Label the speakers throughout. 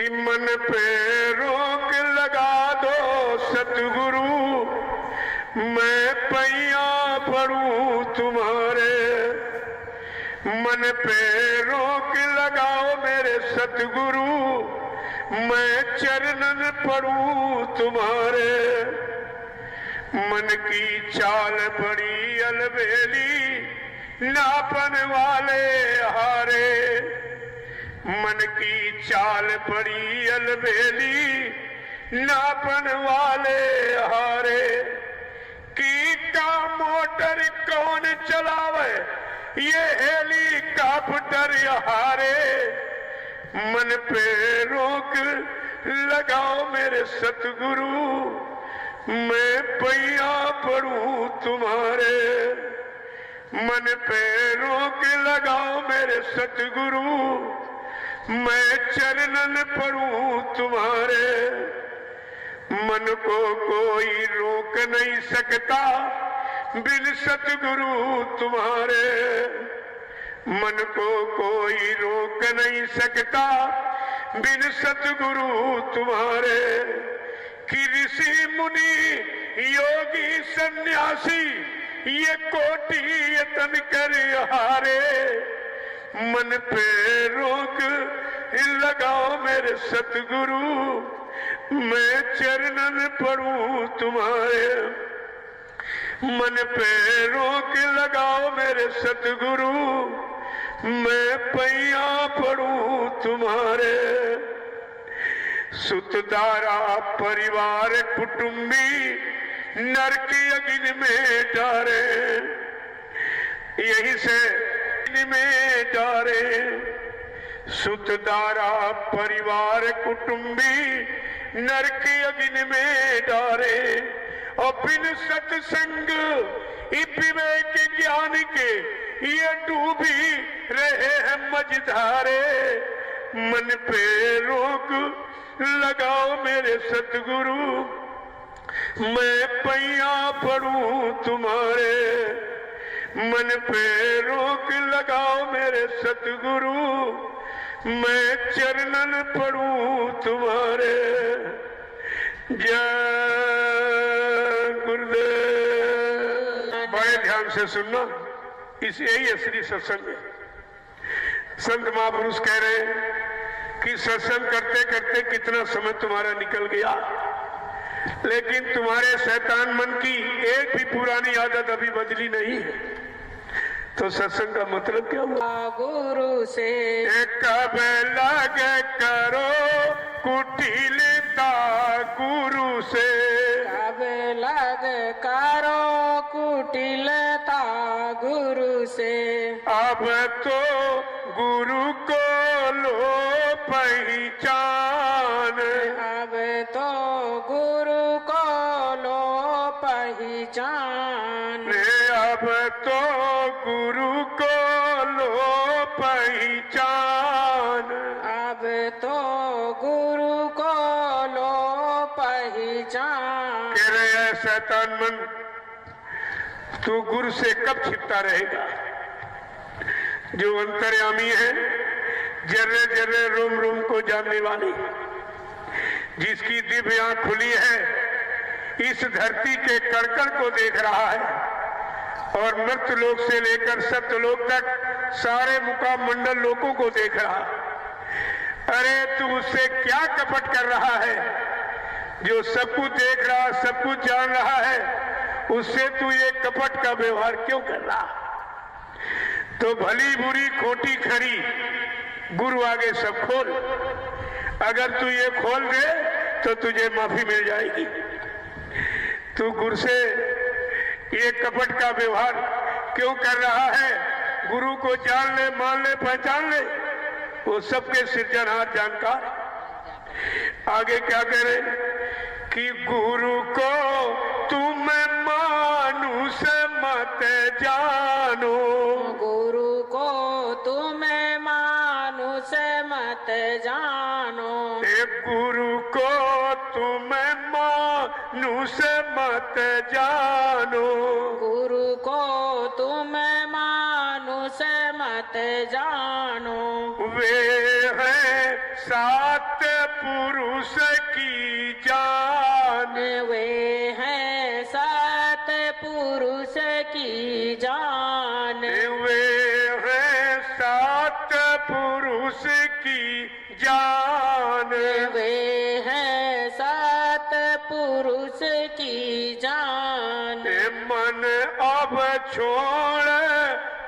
Speaker 1: कि मन पे रोक लगा दो सतगुरु, मैं पैया पड़ूं तुम्हारे। मन पे रोक लगाओ मेरे सतगुरु, मैं चरणन पड़ूं तुम्हारे। मन की चाल बड़ी अलबेली, नापन वाले हारे। मन की चाल बड़ी अलबेली, नापन वाले हारे। की का मोटर कौन चलावे, ये हेलीकॉप्टर हारे। मन पे रोक लगाओ मेरे सतगुरु, मैं पैया पड़ूं तुम्हारे। मन पे रोक लगाओ मेरे सतगुरु, मैं चरणन पड़ूं तुम्हारे। मन को कोई रोक नहीं सकता बिन सतगुरु तुम्हारे। मन को कोई रोक नहीं सकता बिन सतगुरु तुम्हारे। कि ऋषि मुनि योगी सन्यासी, ये कोटि यतन कर हारे। मन पे रोक लगाओ मेरे सतगुरु, मैं चरणन पड़ूं तुम्हारे। मन पे रोक लगाओ मेरे सतगुरु, मैं पैया पड़ूं तुम्हारे। सुतदारा परिवार कुटुंबी, नरक अग्नि में डारे। यहीं से अग्नि में डारे। सुतदारा परिवार कुटुंबी, नरक अग्नि में डारे। और बिन सत्संग विवेक ज्ञान के, ये डूबी रहे हैं मझधारे। मन पे रोक लगाओ मेरे सतगुरु, मैं पैया पड़ूं तुम्हारे। मन पे रोक लगाओ मेरे सतगुरु, मैं चरणन पड़ूं तुम्हारे। जय गुरुदेव। बड़े ध्यान से सुनना, इस यही असली सत्संग है। संत महापुरुष कह रहे हैं कि सत्संग करते करते कितना समय तुम्हारा निकल गया, लेकिन तुम्हारे शैतान मन की एक भी पुरानी आदत अभी बदली नहीं है। तो सत्संग का मतलब क्या हुआ?
Speaker 2: गुरु से
Speaker 1: कब लगे करो कुटिलता गुरु से।
Speaker 2: कब लग करो कुटिलता गुरु से।
Speaker 1: अब तो गुरु को लो पहचान।
Speaker 2: अब तो गुरु को लो पहचान।
Speaker 1: अब तो गुरु को लो पहचान।
Speaker 2: अब तो गुरु को लो पहचान।
Speaker 1: कह रहे हैं शैतान मन, तू गुरु से कब छिपता रहेगा? जो अंतर्यामी है, जर्रे जर्रे रोम रोम को जानने वाली, जिसकी दिव्य आंख खुली है, इस धरती के कड़कड़ को देख रहा है और मृत्यु लोक से लेकर सत्यलोक तक सारे मुकाम मंडल लोगों को देख रहा। अरे तू उससे क्या कपट कर रहा है? जो सब कुछ देख रहा, सब कुछ जान रहा है, उससे तू ये कपट का व्यवहार क्यों कर रहा? तो भली बुरी खोटी खरी, गुरु आगे सब खोल। अगर तू ये खोल दे तो तुझे माफी मिल जाएगी। तू गुरु से ये कपट का व्यवहार क्यों कर रहा है? गुरु को जान ले, मान ले, पहचान ले, वो सबके सृजनहार जानकार। आगे क्या कह रहे कि गुरु को तुम मानुष मत जानो।
Speaker 2: गुरु को तुम मानुष मत जानो।
Speaker 1: गुरु को तुम मानुष मत जानो।
Speaker 2: गुरु को तुम मानुष मत जानो।
Speaker 1: वे हैं सात पुरुष की जान,
Speaker 2: वे हैं सात पुरुष की जान,
Speaker 1: वे हैं सात पुरुष की जान,
Speaker 2: वे हैं सात पुरुष की जान।
Speaker 1: मन अब छोड़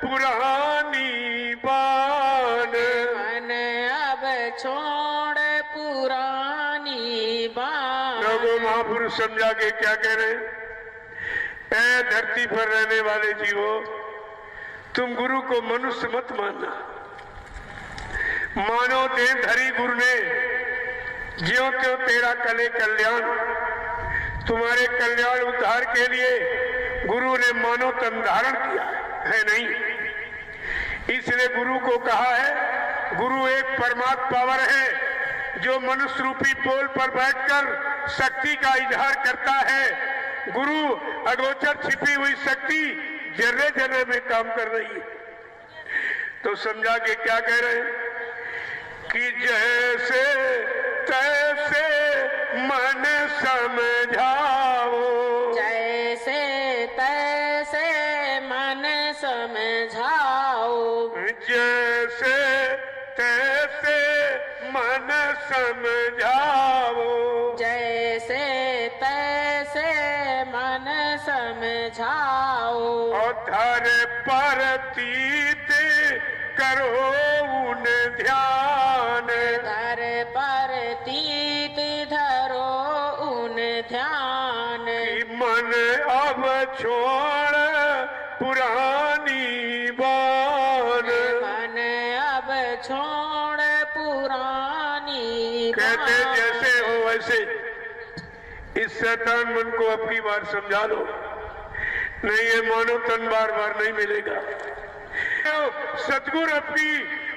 Speaker 1: पुरानी बान,
Speaker 2: मन अब छोड़ पुरानी बात।
Speaker 1: लोगों महापुरुष समझा के क्या कह रहे हैं? ऐ धरती पर रहने वाले जीवो, तुम गुरु को मनुष्य मत मानना, मानो देवधरी गुरु ने ज्यों त्यों तेरा कले कल्याण, तुम्हारे कल्याण उद्धार के लिए गुरु ने मानव तन धारण किया है नहीं। इसलिए गुरु को कहा है, गुरु एक परमात्मा पावर है जो मनुष्य रूपी पोल पर बैठकर शक्ति का इजहार करता है। गुरु अगोचर छिपी हुई शक्ति जर्रे जर्रे में काम कर रही है। तो समझा के क्या कह रहे हैं कि जैसे तैसे मन समझाओ,
Speaker 2: जैसे तैसे मन समझाओ,
Speaker 1: जैसे तैसे मन समझाओ,
Speaker 2: जैसे तैसे मन समझाओ।
Speaker 1: और धर पर तीत करो उन ध्यान,
Speaker 2: धर पर तीत धरो उन ध्यान,
Speaker 1: कि मन अब छोड़ पुरानी बान।
Speaker 2: मन अब छोड़ पुरानी
Speaker 1: कहते
Speaker 2: बात।
Speaker 1: जैसे हो वैसे इस शैतान मन को अब की बार समझा लो, नहीं ये मानो तन बार बार नहीं मिलेगा। सतगुर अपनी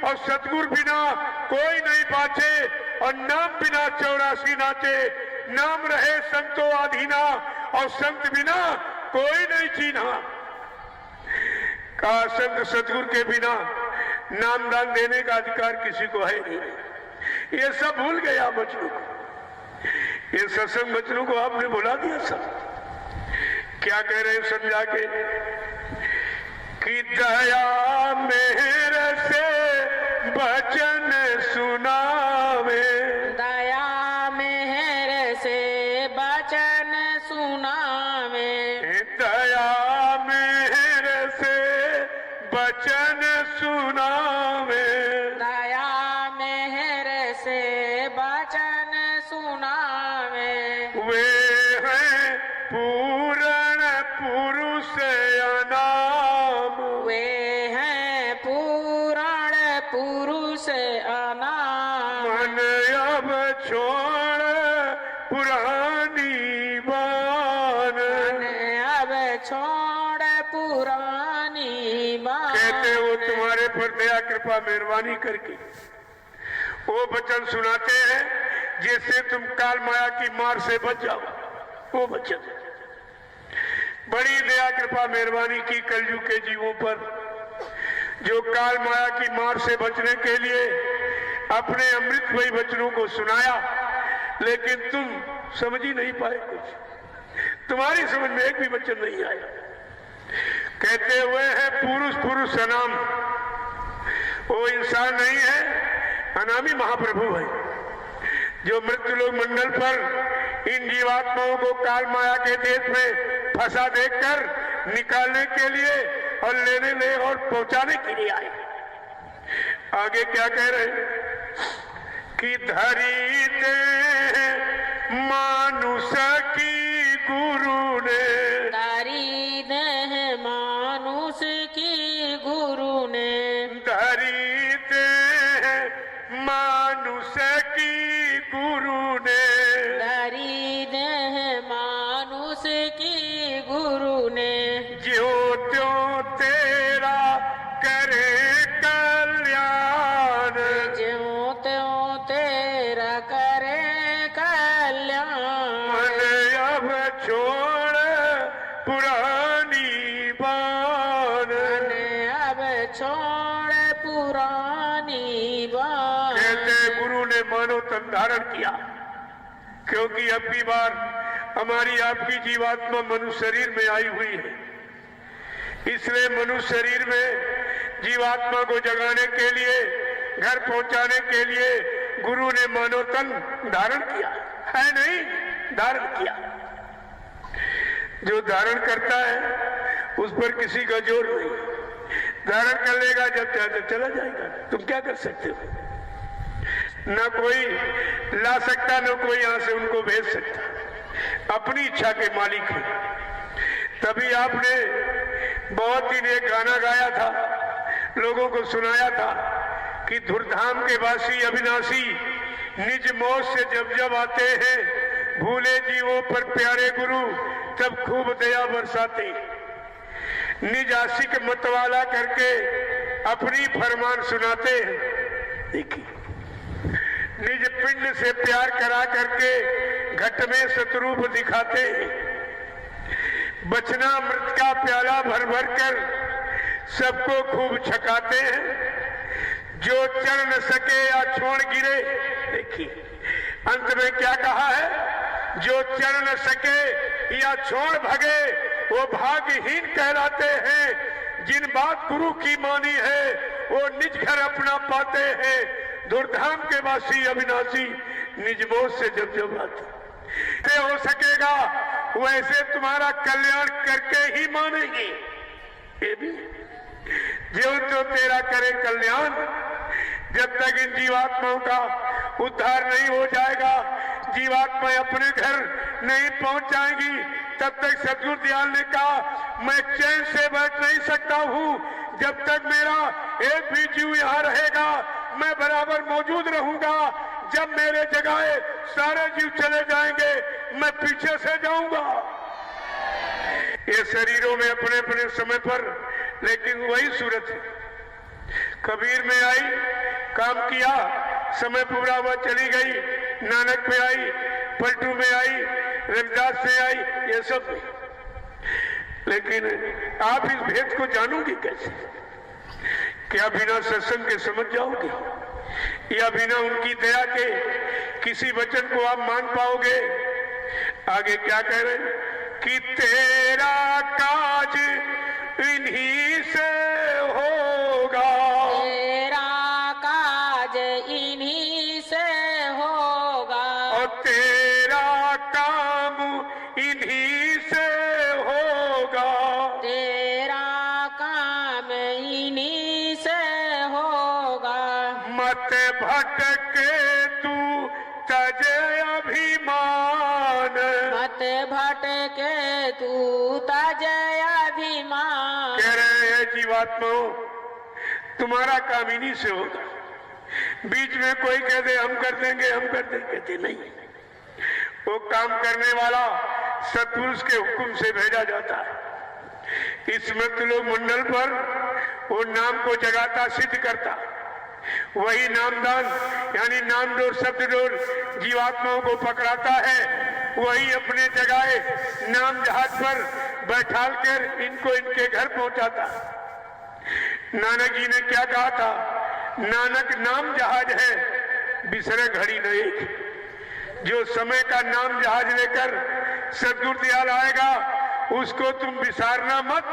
Speaker 1: और सतगुर बिना कोई नहीं बाँचे, और नाम बिना 84 नाचे। नाम रहे संतो आधीना, और संत बिना कोई नहीं चीना। कहा संत सतगुर के बिना नामदान देने का अधिकार किसी को है नहीं। ये सब भूल गए आप बच्चों को, ये सत्संग बच्चों को आपने भुला दिया सब। क्या कह रहे हैं समझा के कि दया मेहर से वचन सुनावे,
Speaker 2: दया मेहर से वचन सुनावे,
Speaker 1: दया मेहर से वचन सुनावे,
Speaker 2: दया मेहर से वचन सुनावे।
Speaker 1: वे हैं पूर्ण पुरुष अनाम,
Speaker 2: वे हैं पूर्ण पुरुष अनाम,
Speaker 1: मन अब छोड़ पुरानी बान।
Speaker 2: अब छोड़ पुरानी बात।
Speaker 1: कहते वो तुम्हारे पर दया कृपा मेहरबानी करके वो वचन सुनाते हैं जिससे तुम काल माया की मार से बच जाओ। वो वचन बड़ी दया कृपा मेहरबानी की कलयुग के जीवों पर, जो काल माया की मार से बचने के लिए अपने अमृतमयी वचनों को सुनाया, लेकिन तुम समझ ही नहीं पाए कुछ, तुम्हारी समझ में एक भी वचन नहीं आया। कहते हुए है पुरुष पुरुष अनाम, वो इंसान नहीं है, अनामी महाप्रभु है, जो मृत्यु लोक मंडल पर इन जीवात्माओं को काल माया के देश में फंसा देखकर निकालने के लिए और लेने ले और पहुंचाने के लिए आए। आगे क्या कह रहे हैं कि धरी दे मानुष की गुरु ने,
Speaker 2: धरी दे मानुष की गुरु ने,
Speaker 1: धरी दे मानुष की गुरु ने,
Speaker 2: धरी दे मानुष की गुरु ने,
Speaker 1: ज्यों त्यों तेरा करे कल्याण,
Speaker 2: ज्यों त्यों तेरा करे कल्याण।
Speaker 1: मन अब छोड़ पुरानी बान।
Speaker 2: मन अब छोड़ पुरानी बात।
Speaker 1: कहते गुरु ने मानव तन धारण किया, क्योंकि अब की बार हमारी आपकी जीवात्मा मनुष्य शरीर में आई हुई है। इसलिए मनुष्य शरीर में जीवात्मा को जगाने के लिए, घर पहुंचाने के लिए गुरु ने मानव तन धारण किया है, नहीं धारण किया। जो धारण करता है उस पर किसी का जोर नहीं, धारण कर लेगा, जब चाहे चला जाएगा। तुम क्या कर सकते हो? न कोई ला सकता, न कोई यहां से उनको भेज सकता, अपनी इच्छा के मालिक है। तभी आपने बहुत दिन एक गाना गाया था, लोगों को सुनाया था कि धुरधाम के वासी अविनाशी निज मौज से जब जब आते हैं, भूले जीवों पर प्यारे गुरु तब खूब दया बरसाते। निज आशिक मतवाला करके अपनी फरमान सुनाते हैं। देखिए, निज पिंड से प्यार करा करके घट में शत्रुप दिखाते हैं। बचना मृत का प्याला भर भर कर सबको खूब छकाते हैं। जो चढ़ न सके या छोड़ गिरे, देखिए अंत में क्या कहा है, जो चढ़ न सके या छोड़ भगे वो भाग्यहीन कहलाते हैं। जिन बात गुरु की मानी है वो निज घर अपना पाते हैं। धुरधाम के वासी अविनाशी निज बोझ से जब जब आते हो सकेगा वैसे तुम्हारा कल्याण करके ही मानेंगे। ये भी जो तेरा करे कल्याण, जब तक इन जीवात्माओं का उद्धार नहीं हो जाएगा, जीवात्मा अपने घर नहीं पहुंच जाएंगी, तब तक सतगुरु दयाल ने कहा मैं चैन से बैठ नहीं सकता हूं। जब तक मेरा एक भी जीव यहाँ रहेगा मैं बराबर मौजूद रहूंगा। जब मेरे जगाए सारे जीव चले जाएंगे मैं पीछे से जाऊंगा। ये शरीरों में अपने अपने समय पर, लेकिन वही सूरत है। कबीर में आई, काम किया, समय पूरा हुआ, चली गई। नानक में आई, पलटू में आई, रविदास से आई, ये सब। लेकिन आप इस भेद को जानोगे कैसे? क्या बिना सत्संग के समझ जाओगे, या बिना उनकी दया के किसी वचन को आप मान पाओगे? आगे क्या कह रहे हैं कि तेरा काज इन्हीं से होगा,
Speaker 2: तेरा काज इन्हीं से होगा,
Speaker 1: और तेरा काम इन्हीं से होगा,
Speaker 2: तेरा काम इन्हीं से होगा।
Speaker 1: मत भटके तू तजे अभिमान,
Speaker 2: मत भटके तू तजय अभिमान।
Speaker 1: कह रहे हैं जीवात्माओं तुम्हारा काम इन्हीं से होगा। बीच में कोई कह दे हम कर देंगे, हम कर देंगे, कहते नहीं। वो काम करने वाला सत्पुरुष के हुक्म से भेजा जाता है। इस मृतलोक मंडल पर वो नाम को जगाता, सिद्ध करता। वही नामदान यानी नामडोर शब्दडोर जीवात्माओं को पकड़ाता है। वही अपने जगाए नाम जहाज पर बैठाल कर इनको इनके घर पहुंचाता। नानक जी ने क्या कहा था, नानक नाम जहाज है, बिसरे घड़ी न एक। जो समय का नाम जहाज लेकर सतगुरु दयाल आएगा उसको तुम विसारना मत,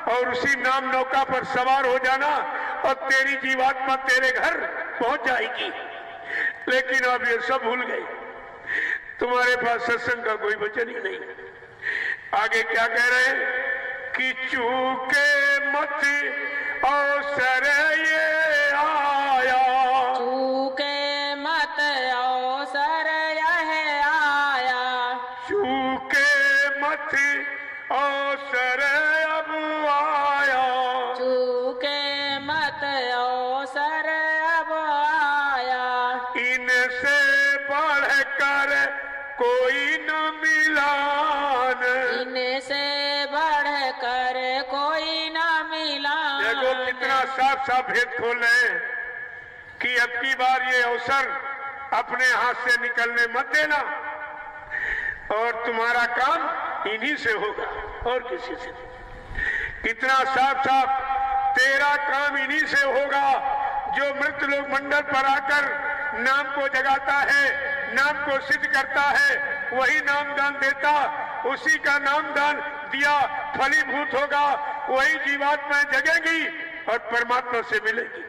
Speaker 1: और उसी नाम नौका पर सवार हो जाना और तेरी जीवात्मा तेरे घर पहुंच जाएगी। लेकिन अब ये सब भूल गए, तुम्हारे पास सत्संग का कोई वचन ही नहीं। आगे क्या कह रहे हैं कि चूके मत अवसर ये आया,
Speaker 2: चूके मत अवसर यह आया,
Speaker 1: चूके मत अवसर अब आया,
Speaker 2: चूके मत अवसर अब आया।
Speaker 1: इनसे बढ़कर कोई न मिलान,
Speaker 2: इनसे बढ़कर कोई न मिला।
Speaker 1: देखो कितना साफ साफ भेद खोल रहे हैं कि अब की बार ये अवसर अपने हाथ से निकलने मत देना, और तुम्हारा काम इन्हीं से होगा और किसी से नहीं। कितना साफ साफ, तेरा काम इन्हीं से होगा जो मृत लोग मंडल पर आकर नाम को जगाता है, नाम को सिद्ध करता है, वही नामदान देता, उसी का नामदान दिया फलीभूत होगा, वही जीवात्माएं जगेगी और परमात्मा से मिलेगी।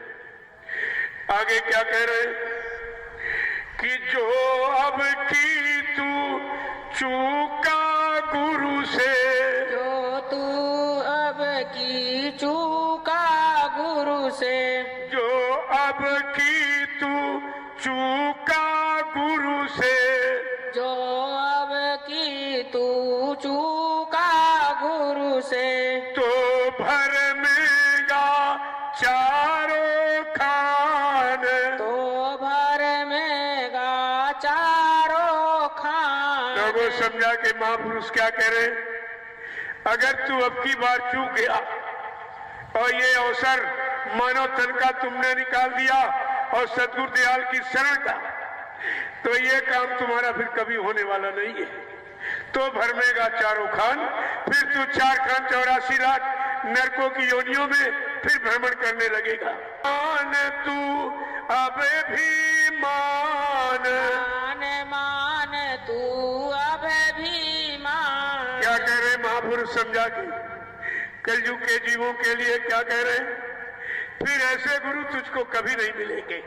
Speaker 1: आगे क्या कह रहे हैं कि जो अब की तू चूका गुरु से,
Speaker 2: जो तू अब की चूका गुरु से,
Speaker 1: जो अब की तू चूका गुरु से,
Speaker 2: जो अब की तू चूका गुरु से,
Speaker 1: तो भरमेगा चारों खान,
Speaker 2: तो भर में गा चारों खान।
Speaker 1: लोगों समझा कि महापुरुष क्या कह रहे, अगर तू अब की बार चूक गया और ये अवसर मानव तन का तुमने निकाल दिया और सदगुरु दयाल की शरण का, तो ये काम तुम्हारा फिर कभी होने वाला नहीं है। तो भरमेगा चारों खान, फिर तू 4 खान 84 लाख नरकों की योनियों में फिर भ्रमण करने लगेगा। मान तू अब भी मान,
Speaker 2: मान तू अब भी मान।
Speaker 1: क्या कह रहे महापुरुष समझा के कलयुग के जीवों के लिए क्या कह रहे हैं, फिर ऐसे गुरु तुझको कभी नहीं मिलेंगे।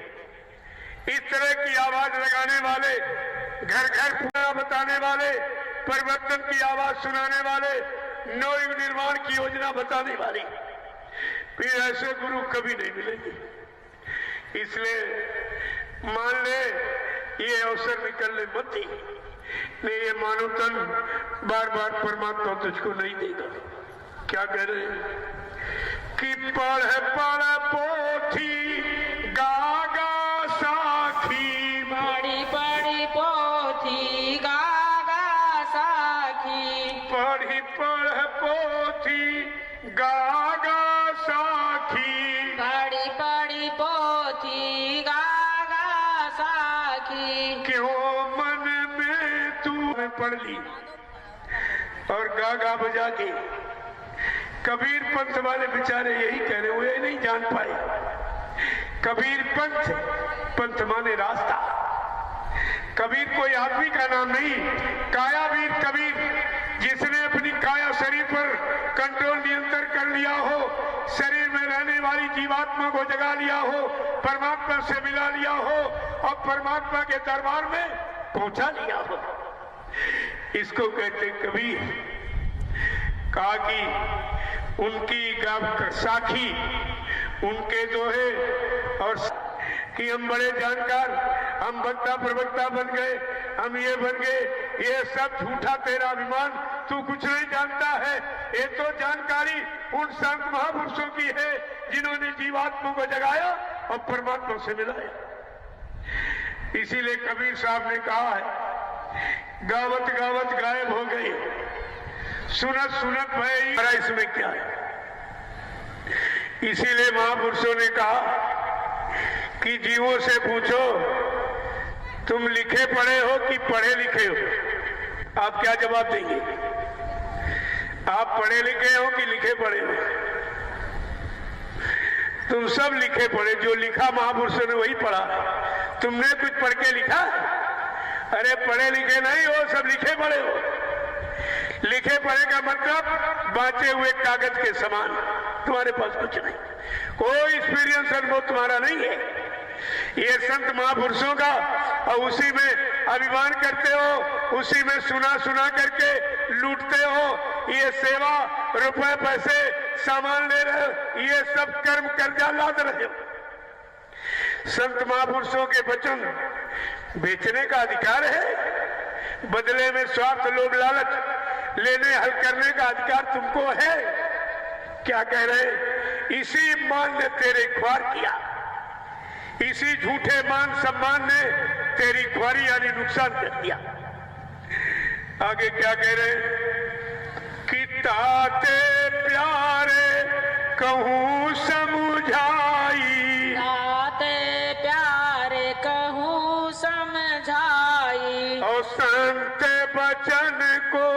Speaker 1: इस तरह की आवाज लगाने वाले, घर घर पूरा बताने वाले, परिवर्तन की आवाज सुनाने वाले, नव निर्माण की योजना बताने वाले, फिर ऐसे गुरु कभी नहीं मिलेंगे। इसलिए मान ले ये अवसर निकलने मत ही, नहीं ये मानव तन बार बार परमात्मा तुझको नहीं देगा। क्या कह रहे हैं कि पढ़ पोथी गागा साखी,
Speaker 2: पढ़ी पढ़ी पोथी गागा साखी,
Speaker 1: पढ़ पोथी गागा साखी,
Speaker 2: पढ़ी पढ़ी पोथी गागा साखी।
Speaker 1: क्यों मन में तू पढ़ ली और गागा बजा के। कबीर पंथ वाले बेचारे यही कह रहे, वो ये नहीं जान पाए कबीर पंथ माने रास्ता। कबीर कोई आदमी का नाम नहीं, कायावीर कबीर, जिसने अपनी काया शरीर पर कंट्रोल नियंत्रण कर लिया हो, शरीर में रहने वाली जीवात्मा को जगा लिया हो, परमात्मा से मिला लिया हो और परमात्मा के दरबार में पहुंचा लिया हो, इसको कहते कबीर। कहा कि उनकी साखी उनके जो है, और कि हम बड़े जानकार, हम वक्ता प्रवक्ता बन गए, हम ये बन गए, ये सब झूठा तेरा अभिमान, तू कुछ नहीं जानता है। ये तो जानकारी उन संत महापुरुषों की है जिन्होंने जीवात्मा को जगाया और परमात्मा से मिलाया। इसीलिए कबीर साहब ने कहा है, गावत गावत गायब हो गई, सुनत सुनत भय, इसमें क्या है। इसीलिए महापुरुषों ने कहा कि जीवों से पूछो तुम लिखे पढ़े हो कि पढ़े लिखे हो, आप क्या जवाब देंगे? आप पढ़े लिखे हो कि लिखे पढ़े हो? तुम सब लिखे पढ़े, जो लिखा महापुरुषों ने वही पढ़ा। तुमने कुछ पढ़ के लिखा? अरे पढ़े लिखे नहीं हो, सब लिखे पढ़े हो। लिखे पढ़े का मतलब बांचे हुए कागज के समान, तुम्हारे पास कुछ नहीं, कोई एक्सपीरियंस अनुभव तुम्हारा नहीं है। ये संत महापुरुषों का, और उसी में अभिमान करते हो, उसी में सुना सुना करके लूटते हो। ये सेवा, रुपए पैसे, सामान ले रहे हो, ये सब कर्म कर्जा लाद रहे हो। संत महापुरुषों के वचन बेचने का अधिकार है, बदले में स्वार्थ लोभ लालच लेने हल करने का अधिकार तुमको है। क्या कह रहे? इसी मान ने तेरे ख्वार किया, इसी झूठे मान सम्मान ने तेरी ख्वारी यानी नुकसान कर दिया। आगे क्या कह रहे कि ताते प्यारे कहूँ समझाई,
Speaker 2: ताते प्यारे कहूँ समझाई,
Speaker 1: और संत बचन को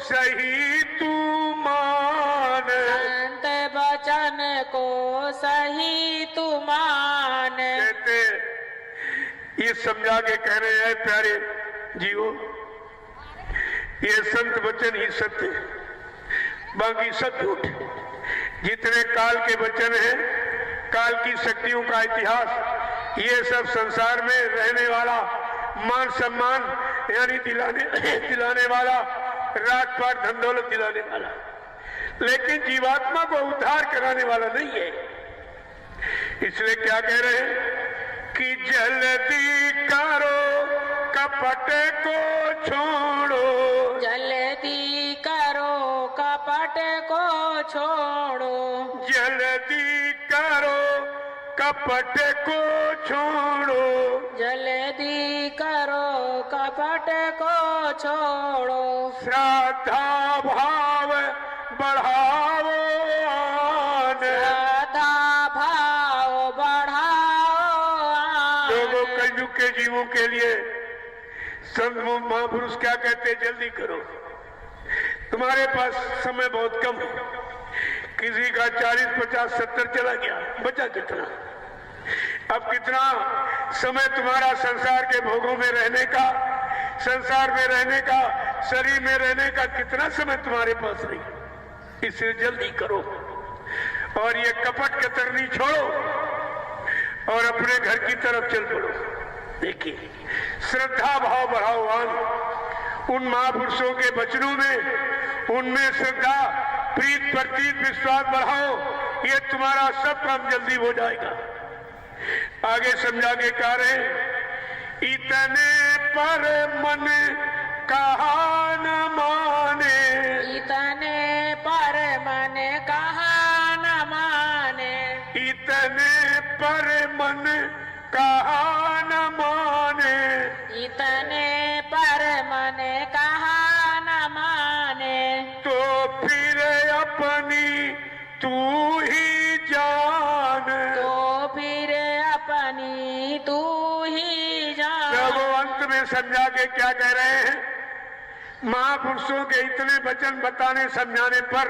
Speaker 1: सही तू मान,
Speaker 2: संत बचन को सही तू मान।
Speaker 1: कहते ये समझा के कह रहे हैं प्यारे जीवो, ये संत वचन ही सत्य है, बाकी सब झूठ। जितने काल के वचन हैं, काल की शक्तियों का इतिहास, ये सब संसार में रहने वाला, मान सम्मान यानी दिलाने वाला, राजपाट धन दौलत दिलाने वाला, लेकिन जीवात्मा को उद्धार कराने वाला नहीं है। इसलिए क्या कह रहे हैं कि जल्दी करो कपट को छोड़ो,
Speaker 2: जल्दी करो कपट को छोड़ो,
Speaker 1: जल्दी करो कपट को छोड़ो,
Speaker 2: जल्दी करो कपट को छोड़ो,
Speaker 1: श्रद्धा भाव बढ़ाओ,
Speaker 2: श्रद्धा भाव बढ़ाओ।
Speaker 1: लोगों कलयुग के जीवों के लिए संत महापुरुष क्या कहते हैं? जल्दी करो, तुम्हारे पास समय बहुत कम है। किसी का 40, 50, 70 चला गया, बचा कितना? अब कितना समय तुम्हारा संसार के भोगों में रहने का, संसार में रहने का, शरीर में रहने का कितना समय तुम्हारे पास नहीं? इसलिए जल्दी करो और ये कपट कतरनी छोड़ो और अपने घर की तरफ चल पड़ो। देखिए, श्रद्धा भाव बढ़ाओ। उन महापुरुषों के वचनों में, उनमें श्रद्धा, प्रीत, प्रतीत, विश्वास बढ़ाओ, ये तुम्हारा सब काम जल्दी हो जाएगा। आगे समझा के कह रहे, इतने पर मन कहा न माने,
Speaker 2: इतने पर मन कहा न माने,
Speaker 1: इतने पर मन कहा न माने,
Speaker 2: इतने पर मन कहा न माने,
Speaker 1: तो फिर अपनी तू ही जान,
Speaker 2: तो फिर अपनी तू ही जान।
Speaker 1: वो अंत में समझा के क्या कह रहे हैं? महापुरुषों के इतने वचन बताने समझाने पर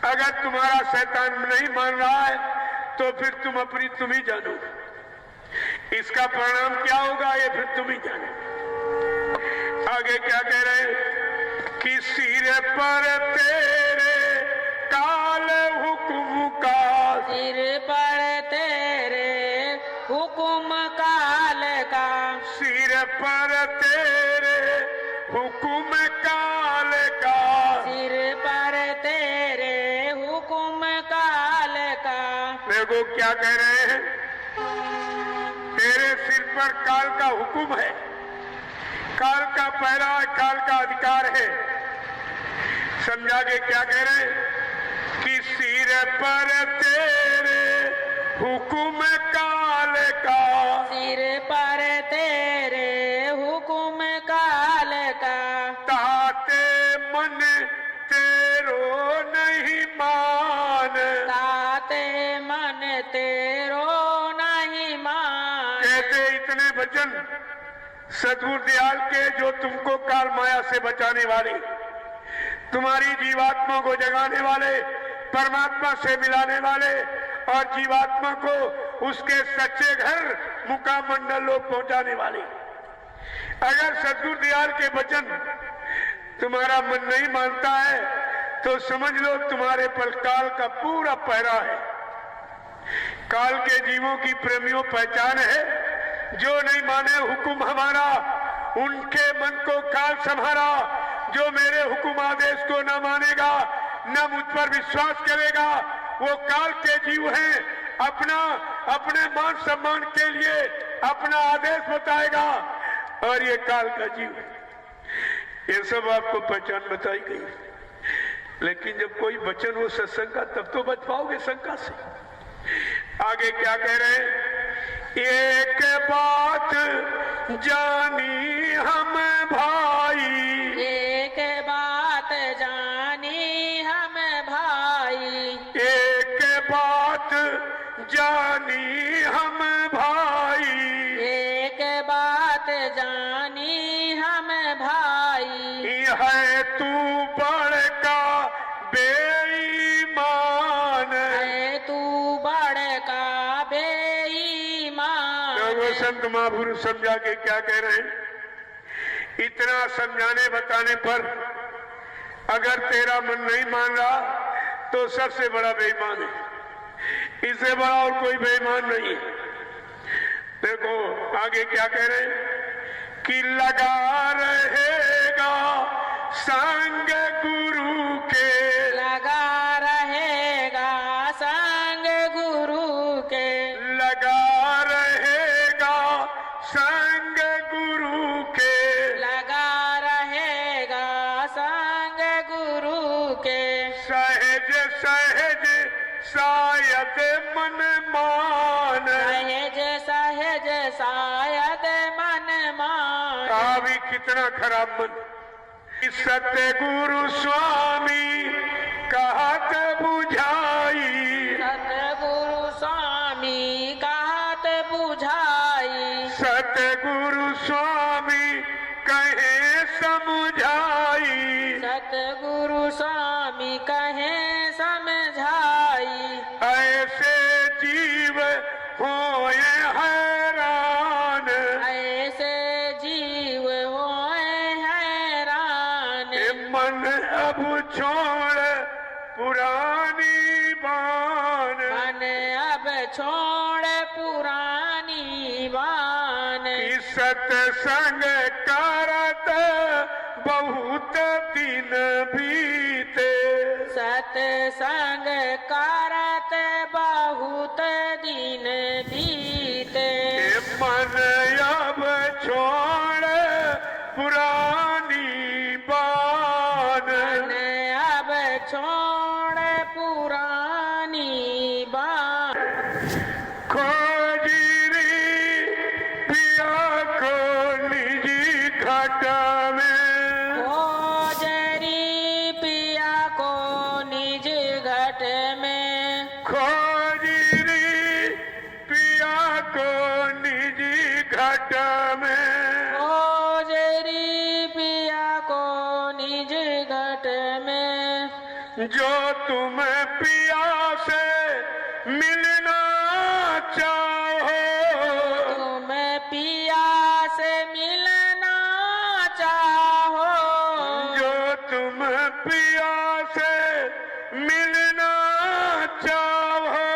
Speaker 1: अगर तुम्हारा शैतान नहीं मान रहा है तो फिर तुम अपनी तुम ही जानो। इसका परिणाम क्या होगा ये फिर तुम ही जानो। आगे क्या कह रहे हैं कि सिर पर तेरे काल हुक्म का,
Speaker 2: सिर पर तेरे हुकुम काल का,
Speaker 1: सिर पर तेरे हुकुम काल का,
Speaker 2: सिर पर तेरे हुकुम काल का।
Speaker 1: देखो क्या कह रहे हैं, तेरे सिर पर काल का हुक्म है, काल का पहरा, काल का अधिकार है। समझा के क्या कह रहे हैं कि सिर पर तेरे हुक्म काल का,
Speaker 2: सिर पर तेरे हुकुम काल का,
Speaker 1: ताते मन तेरो नहीं मान,
Speaker 2: ताते मन तेरो नहीं मान।
Speaker 1: कहते इतने वचन सद्गुरु दयाल के, जो तुमको काल माया से बचाने वाले, तुम्हारी जीवात्मा को जगाने वाले, परमात्मा से मिलाने वाले और जीवात्मा को उसके सच्चे घर मुकाम मंडल लोग पहुंचाने वाले। अगर सद्गुरु दयाल के वचन तुम्हारा मन नहीं मानता है तो समझ लो तुम्हारे पर काल का पूरा पहरा है। काल के जीवों की प्रेमियों पहचान है, जो नहीं माने हुक्म हमारा, उनके मन को काल संभारा। जो मेरे हुक्म आदेश को न मानेगा, न मुझ पर विश्वास करेगा, वो काल के जीव हैं। अपने मान सम्मान के लिए अपना आदेश बताएगा और ये काल का जीव है। ये सब आपको पहचान बताई गई, लेकिन जब कोई वचन हो सत्संग का तब तो बच पाओगे शंका से। आगे क्या कह रहे हैं, एक बात जानी हम भाई,
Speaker 2: एक बात जानी हम भाई,
Speaker 1: एक बात जानी हम भाई,
Speaker 2: एक बात जानी हम भाई,
Speaker 1: है तू बड़का बेईमान,
Speaker 2: है तू बड़का बेईमान।
Speaker 1: संत महापुरुष समझा के क्या कह रहे हैं, इतना समझाने बताने पर अगर तेरा मन नहीं मान रहा तो सबसे बड़ा बेईमान है, इससे बड़ा और कोई बेईमान नहीं है। देखो आगे क्या कह रहे हैं कि लगा रहेगा संग गुरु के,
Speaker 2: लगा रहेगा संग गुरु के,
Speaker 1: लगा रहेगा संग गुरु के,
Speaker 2: लगा रहेगा संग गुरु के,
Speaker 1: सहज सहज शायद मन मान,
Speaker 2: सहज सहज शायद मन मान।
Speaker 1: कहा भी कितना खराब मन। सतगुरु स्वामी कहत बुझाई,
Speaker 2: सतगुरु स्वामी कहत बुझाई,
Speaker 1: सतगुरु स्वामी कहे समझाई,
Speaker 2: सतगुरु स्वामी कहे समझाई।
Speaker 1: ऐसे जीव होए हैरान,
Speaker 2: ऐसे जीव होए हैरान,
Speaker 1: ए मन अब छोड़ पुरानी बान,
Speaker 2: मन अब छोड़ पुरानी बान।
Speaker 1: कि सत्संग करत बहुत दिन बीते,
Speaker 2: सत्संग करत बहुत दिन बीते,
Speaker 1: ए मन अब छोड़ पुरानी बान,
Speaker 2: मन अब छोड़ पुरानी बान।
Speaker 1: खोजी पिया को निजी घट में,
Speaker 2: खोजरी पिया को निज घट में,
Speaker 1: खोजी पिया को निजी घट में,
Speaker 2: खोजरी पिया को निज घट में,
Speaker 1: जो तुम पिया से मिलना चाहो,
Speaker 2: तुम पिया से मिलना चाहो,
Speaker 1: जो तुम पिया से मिलना चाहो,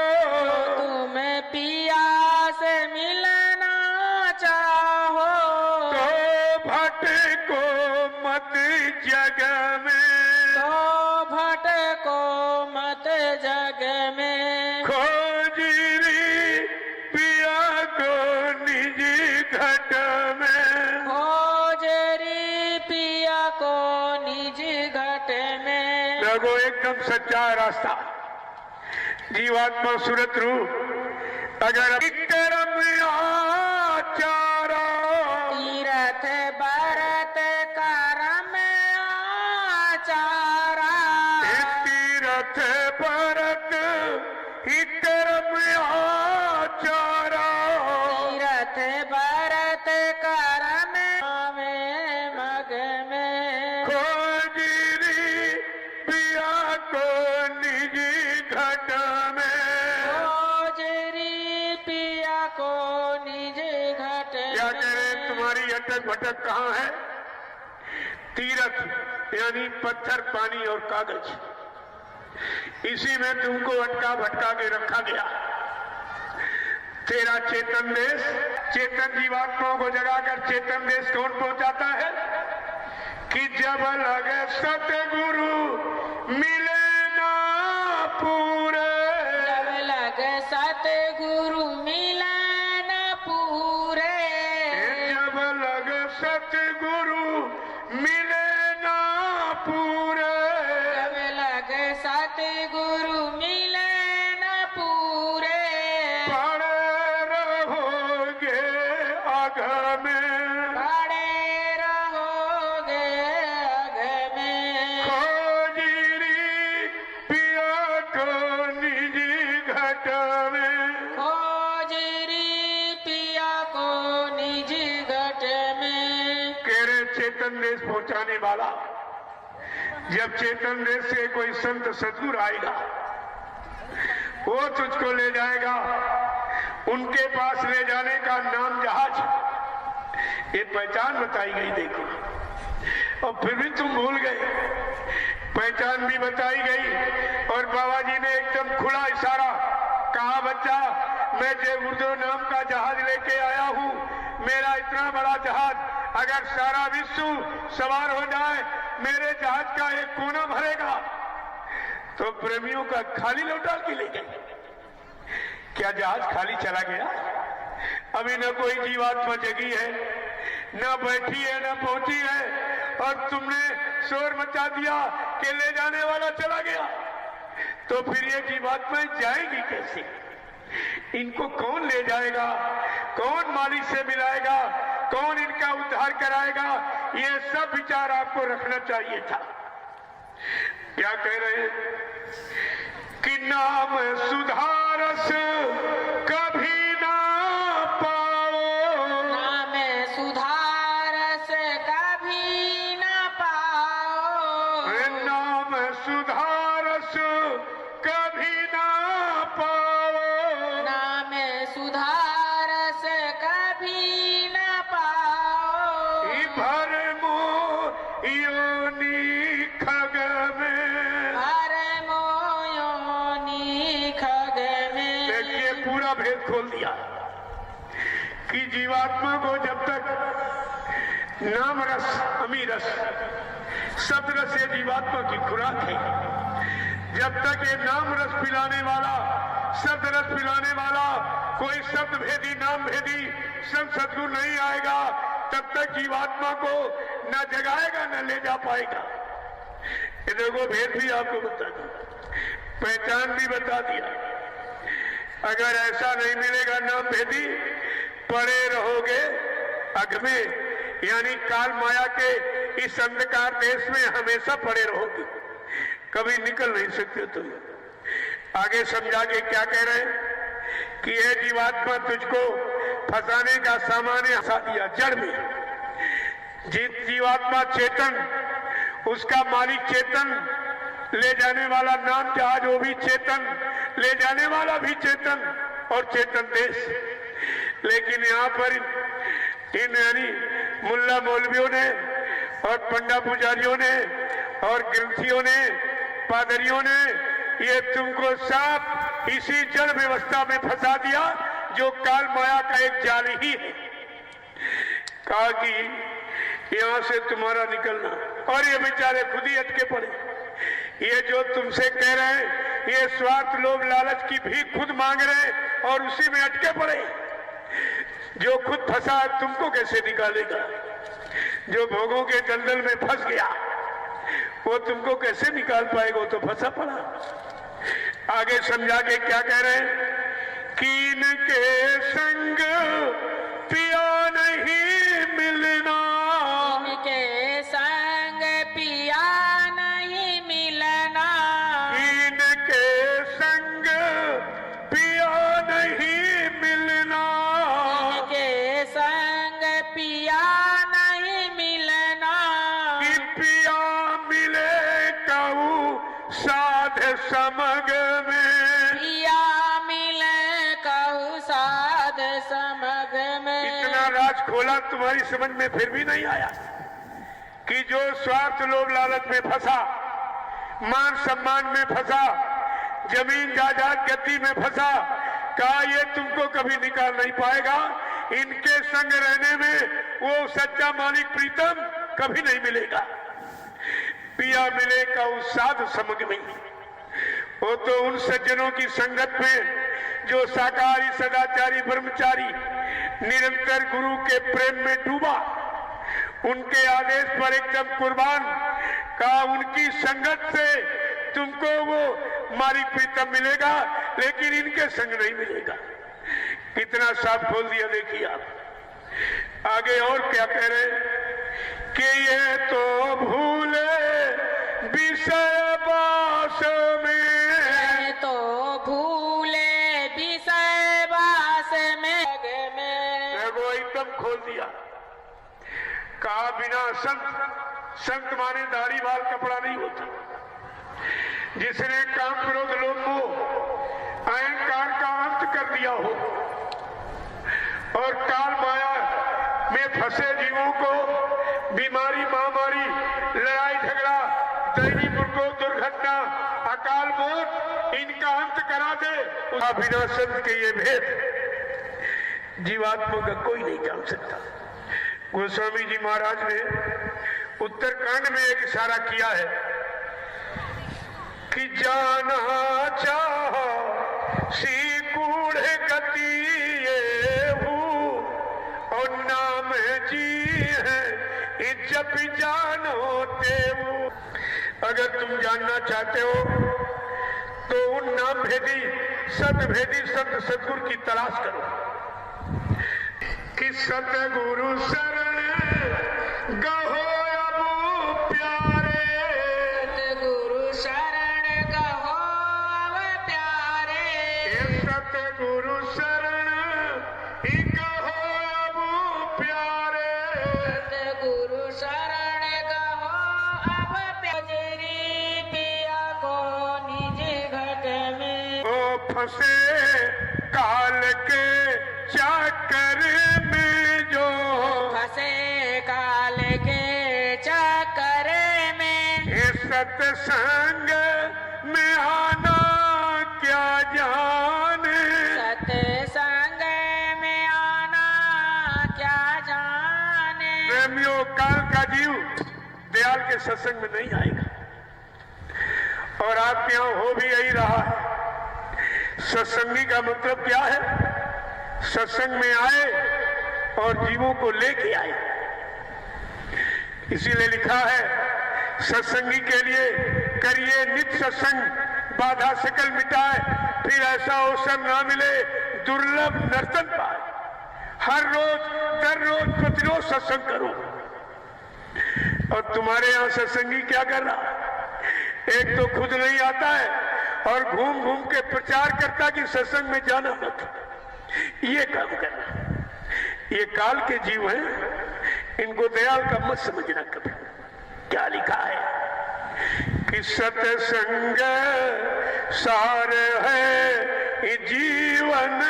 Speaker 2: तुम पिया से मिलना चाहो,
Speaker 1: तो भटको मत जग में,
Speaker 2: तो भटको मत जग में,
Speaker 1: खोजी पिया को निजी घट में,
Speaker 2: खोजरी पिया को निज घट में।
Speaker 1: देखो एकदम सच्चा रास्ता, जीवात्मा सूरत रूप अगर विक्रम आचारा,
Speaker 2: तीरथ भरत करम आचारा,
Speaker 1: तीरथ भरत विक्रम आचारा,
Speaker 2: तीरथ भरत करम में मग में,
Speaker 1: खोजी पिया को निजी घट में,
Speaker 2: खोजरी पिया को निज घट
Speaker 1: क्या कह रहे हैं, तुम्हारी अटक भटक कहाँ है? तीरथ यानी पत्थर, पानी और कागज, इसी में तुमको अटका भटका के रखा गया। तेरा चेतन देश, चेतन जीवात्माओं को जगाकर चेतन देश कौन पहुंचाता है कि जब लगे सतगुरु मिले ना पूरे,
Speaker 2: जब लग सतगुरु मिलन पूरे,
Speaker 1: जब लग सतगुरु मिले ना पूरे,
Speaker 2: जब लग सतगुरु मिलन पूरे,
Speaker 1: पड़े रहोगे आग में,
Speaker 2: पड़े रहोगे अघ में,
Speaker 1: खोजी पिया को निजी घट में,
Speaker 2: खोजरी पिया को निज घट में।
Speaker 1: कह रहे चेतन देश पहुंचाने वाला, जब चेतन देश से कोई संत सदगुरु आएगा वो तुझको ले जाएगा उनके पास ले जाने का नाम जहाज, ये पहचान बताई गई देखो, और फिर भी तुम भूल गए। पहचान भी बताई गई और बाबा जी ने एकदम खुला इशारा कहा, बच्चा मैं जय गुरुदेव नाम का जहाज लेके आया हूं। मेरा इतना बड़ा जहाज अगर सारा विश्व सवार हो जाए, मेरे जहाज का एक कोना भरेगा। तो प्रेमियों का खाली लौटा के ले गए। क्या जहाज खाली चला गया? अभी न कोई जीवात्मा जगी है, न बैठी है, न पहुंची है, और तुमने शोर मचा दिया कि ले जाने वाला चला गया। तो फिर ये जीवात्माएं जाएगी कैसे? इनको कौन ले जाएगा? कौन मालिक से मिलाएगा? कौन इनका उद्धार कराएगा? ये सब विचार आपको रखना चाहिए था। क्या कह रहे हैं कि नाम सुधारस कभी ना पाओ,
Speaker 2: नाम सुधारस कभी ना पाओ,
Speaker 1: नाम सुधारस कभी ना पाओ,
Speaker 2: नाम सुधारस कभी ना पाओ,
Speaker 1: भरमो योनि खग में।
Speaker 2: भरमो योनि खग में।
Speaker 1: देखिए पूरा भेद खोल दिया कि जीवात्मा को जब तक नाम रस, अमी रस, शब्द रस ये जीवात्मा की खुराक है। जब तक ये नाम रस पिलाने वाला, शब्द रस पिलाने वाला कोई शब्द भेदी, नाम भेदी सब सदगुरु नहीं आएगा, तब तक जीवात्मा को न जगाएगा न ले जा पाएगा। ये देखो भेद भी आपको बता दिया, पहचान भी बता दिया। अगर ऐसा नहीं मिलेगा नाम भेदी, पड़े रहोगे अघ में, यानी काल माया के इस अंधकार देश में हमेशा पड़े रहोगे, कभी निकल नहीं सकते तुम। आगे समझा के क्या कह रहे हैं कि यह जीवात्मा तुझको फंसाने का सामान फंसा दिया जड़ में। जीवात्मा चेतन, उसका मालिक चेतन, ले जाने वाला नाम जहाज वो भी चेतन, ले जाने वाला भी चेतन और चेतन देश। लेकिन यहाँ पर इन यानी मुल्ला मौलवियों ने और पंडा पुजारियों ने और ग्रंथियों ने, पादरियों ने ये तुमको साफ इसी जड़ व्यवस्था में फंसा दिया जो काल माया का एक जाल ही है। कहा कि यहां से तुम्हारा निकलना, और ये बेचारे खुद ही अटके पड़े। ये जो तुमसे कह रहे हैं, ये स्वार्थ लोभ लालच की भीख खुद मांग रहे हैं और उसी में अटके पड़े। जो खुद फंसा तुमको कैसे निकालेगा? जो भोगों के दलदल में फंस गया वो तुमको कैसे निकाल पाएगा? वो तो फंसा पड़ा। आगे समझा के क्या कह रहे हैं कि इनके संग पिया नहीं मिलना,
Speaker 2: इनके संग पिया नहीं मिलना,
Speaker 1: इनके संग पिया नहीं मिलना,
Speaker 2: इनके संग पिया नहीं मिलना,
Speaker 1: कि पिया मिले कहूँ साध समग में,
Speaker 2: पिया मिले कहू साध समग में।
Speaker 1: इतना राज खोला तुम्हारी समझ में फिर भी नहीं आया कि जो स्वार्थ लोभ लालच में फंसा, मान सम्मान में फंसा, जमीन जायदाद गति में फंसा, कहा ये तुमको कभी निकाल नहीं पाएगा। इनके संग रहने में वो सच्चा मालिक प्रीतम कभी नहीं मिलेगा। पिया मिलेगा उस साधु समग में, वो तो उन सज्जनों की संगत में जो शाकाहारी सदाचारी ब्रह्मचारी निरंतर गुरु के प्रेम में डूबा, उनके आदेश पर एकदम कुर्बान, का उनकी संगत से तुमको वो मालिक प्रीतम मिलेगा, लेकिन इनके संग नहीं मिलेगा। कितना साफ खोल दिया देखिए आप। आगे और क्या कह रहे कि ये तो भूले विषय वास में,
Speaker 2: तो भूले विषय वास में।
Speaker 1: देखो एकदम खोल दिया। कहा बिना संत, संत माने दाढ़ी बाल कपड़ा नहीं होता। जिसने काम क्रोध लोभ मोह अहंकार का अंत कर दिया हो, और काल माया में फंसे जीवों को बीमारी, महामारी, लड़ाई झगड़ा, दैवी मुर्गों, दुर्घटना, अकाल मौत, इनका अंत करा दे। बिना संत के ये भेद जीवात्मा का कोई नहीं जान सकता। गोस्वामी जी महाराज ने उत्तरकांड में एक इशारा किया है कि जाना चाह सी कूढ़ गति ये हूँ और नाम जी है जब जानो तेऊ। अगर तुम जानना चाहते हो तो उन नाम भेदी सतभेदी संत सतगुरु की तलाश करो कि सतगुरु शरण गहो अब प्यारे,
Speaker 2: सतगुरु शरण गहो अब प्यारे,
Speaker 1: सतगुरु शरण गहो अब प्यारे,
Speaker 2: सतगुरु शरण गहो अब प्यारे। पिया को निज घट में
Speaker 1: ओ फंसे काल के चक्कर में, जो
Speaker 2: फंसे काल के चक्कर में,
Speaker 1: सत्संग में आना क्या जाने,
Speaker 2: सत्संग में आना क्या जाने।
Speaker 1: प्रेमियों, काल का जीव दयाल के सत्संग में नहीं आएगा और आप यहाँ हो भी यही रहा है। सत्संगी का मतलब क्या है? सत्संग में आए और जीवों को लेके आए। इसीलिए लिखा है सत्संगी के लिए करिए नित्य सत्संग, बाधा सकल मिटाए, फिर ऐसा अवसर ना मिले दुर्लभ नर्तन पाए। हर रोज दर रोज प्रतिरोज सत्संग करो। और तुम्हारे यहाँ सत्संगी क्या कर रहा है? एक तो खुद नहीं आता है और घूम घूम के प्रचार करता कि सत्संग में जाना मत। ये काम करना, ये काल के जीव हैं, इनको दयाल का मत समझना कभी। क्या लिखा है कि सत्संग सार है जीवन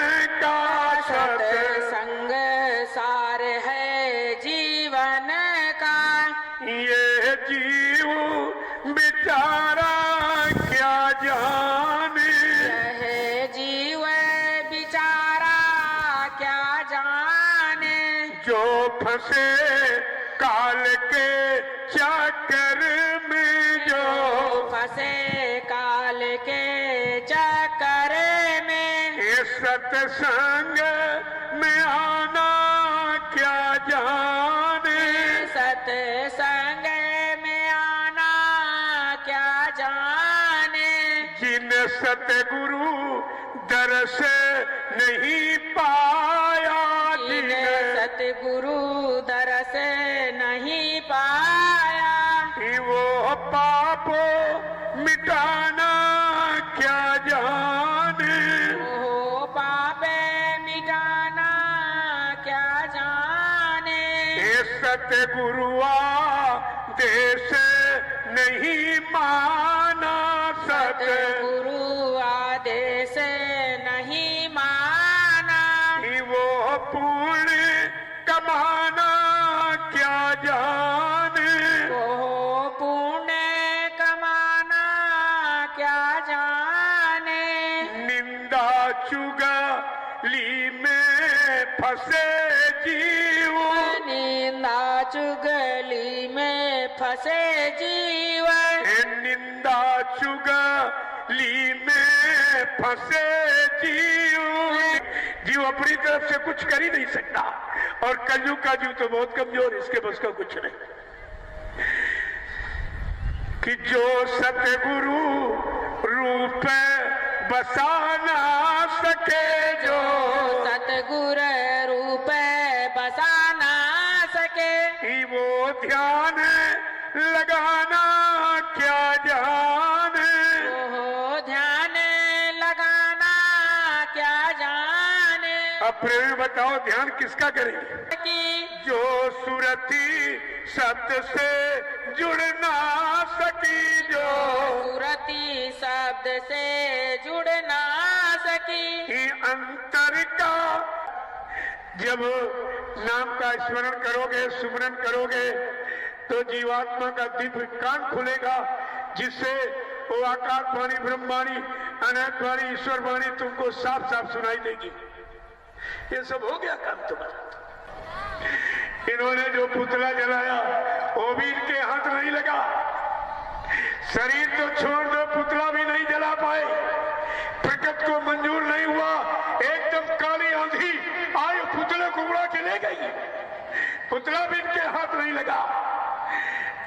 Speaker 1: का,
Speaker 2: सत्संग सार है जीवन का,
Speaker 1: ये जीव बेचारा क्या जाने,
Speaker 2: यह जीव बेचारा क्या जाने।
Speaker 1: जो फंसे काल के चक्कर में, जो
Speaker 2: फंसे काल के चक्कर में,
Speaker 1: ये सत्संग में आना क्या जाने,
Speaker 2: सत्संग में आना क्या जाने।
Speaker 1: जिन सतगुरु दर्श नहीं पाया,
Speaker 2: जिन सतगुरु दरस नहीं पाया,
Speaker 1: वो पापो मिटाना क्या जाने,
Speaker 2: वो पापे मिटाना क्या जाने।
Speaker 1: ये सतगुरुआ देश नहीं माना,
Speaker 2: सतगुरु आदेश नहीं माना,
Speaker 1: वो पुण्य कमाना क्या जाने,
Speaker 2: वो पुण्य कमाना क्या जाने।
Speaker 1: निंदा चुगली में फंसे जीव,
Speaker 2: निंदा चुगली में फंसे जीवन,
Speaker 1: निंदा चुगली में फंसे जीव। जीव अपनी तरफ से कुछ कर ही नहीं सकता और कलयुग का जीव तो बहुत कमजोर, इसके बस का कुछ नहीं। कि जो सतगुरु रूप बसा ना सके, जो
Speaker 2: सतगुरु रूप बसा ना सके,
Speaker 1: वो ध्यान लगाना क्या जाने,
Speaker 2: वो ध्यान लगाना क्या जाने।
Speaker 1: अब प्रेमी बताओ ध्यान किसका करेंगे?
Speaker 2: कि
Speaker 1: जो सुरती शब्द से जुड़ ना सकी, जो
Speaker 2: सुरती शब्द से जुड़ ना सकी,
Speaker 1: ही अंतर का जब नाम का स्मरण करोगे, सुमरन करोगे, तो जीवात्मा का दिव्य कान खुलेगा, जिससे वो आकाश वाणी, ब्रह्मवाणी, अनंत वाणी, ईश्वर वाणी तुमको साफ साफ सुनाई देगी। ये सब हो गया काम तुम्हारा। इन्होंने जो पुतला जलाया वो भी इनके हाथ नहीं लगा। शरीर तो छोड़ दो, पुतला भी नहीं जला पाए। प्रकृति को मंजूर नहीं हुआ, एकदम काली आंधी आई, पुतले को उड़ा के ले गई। पुतला भी इनके हाथ नहीं लगा।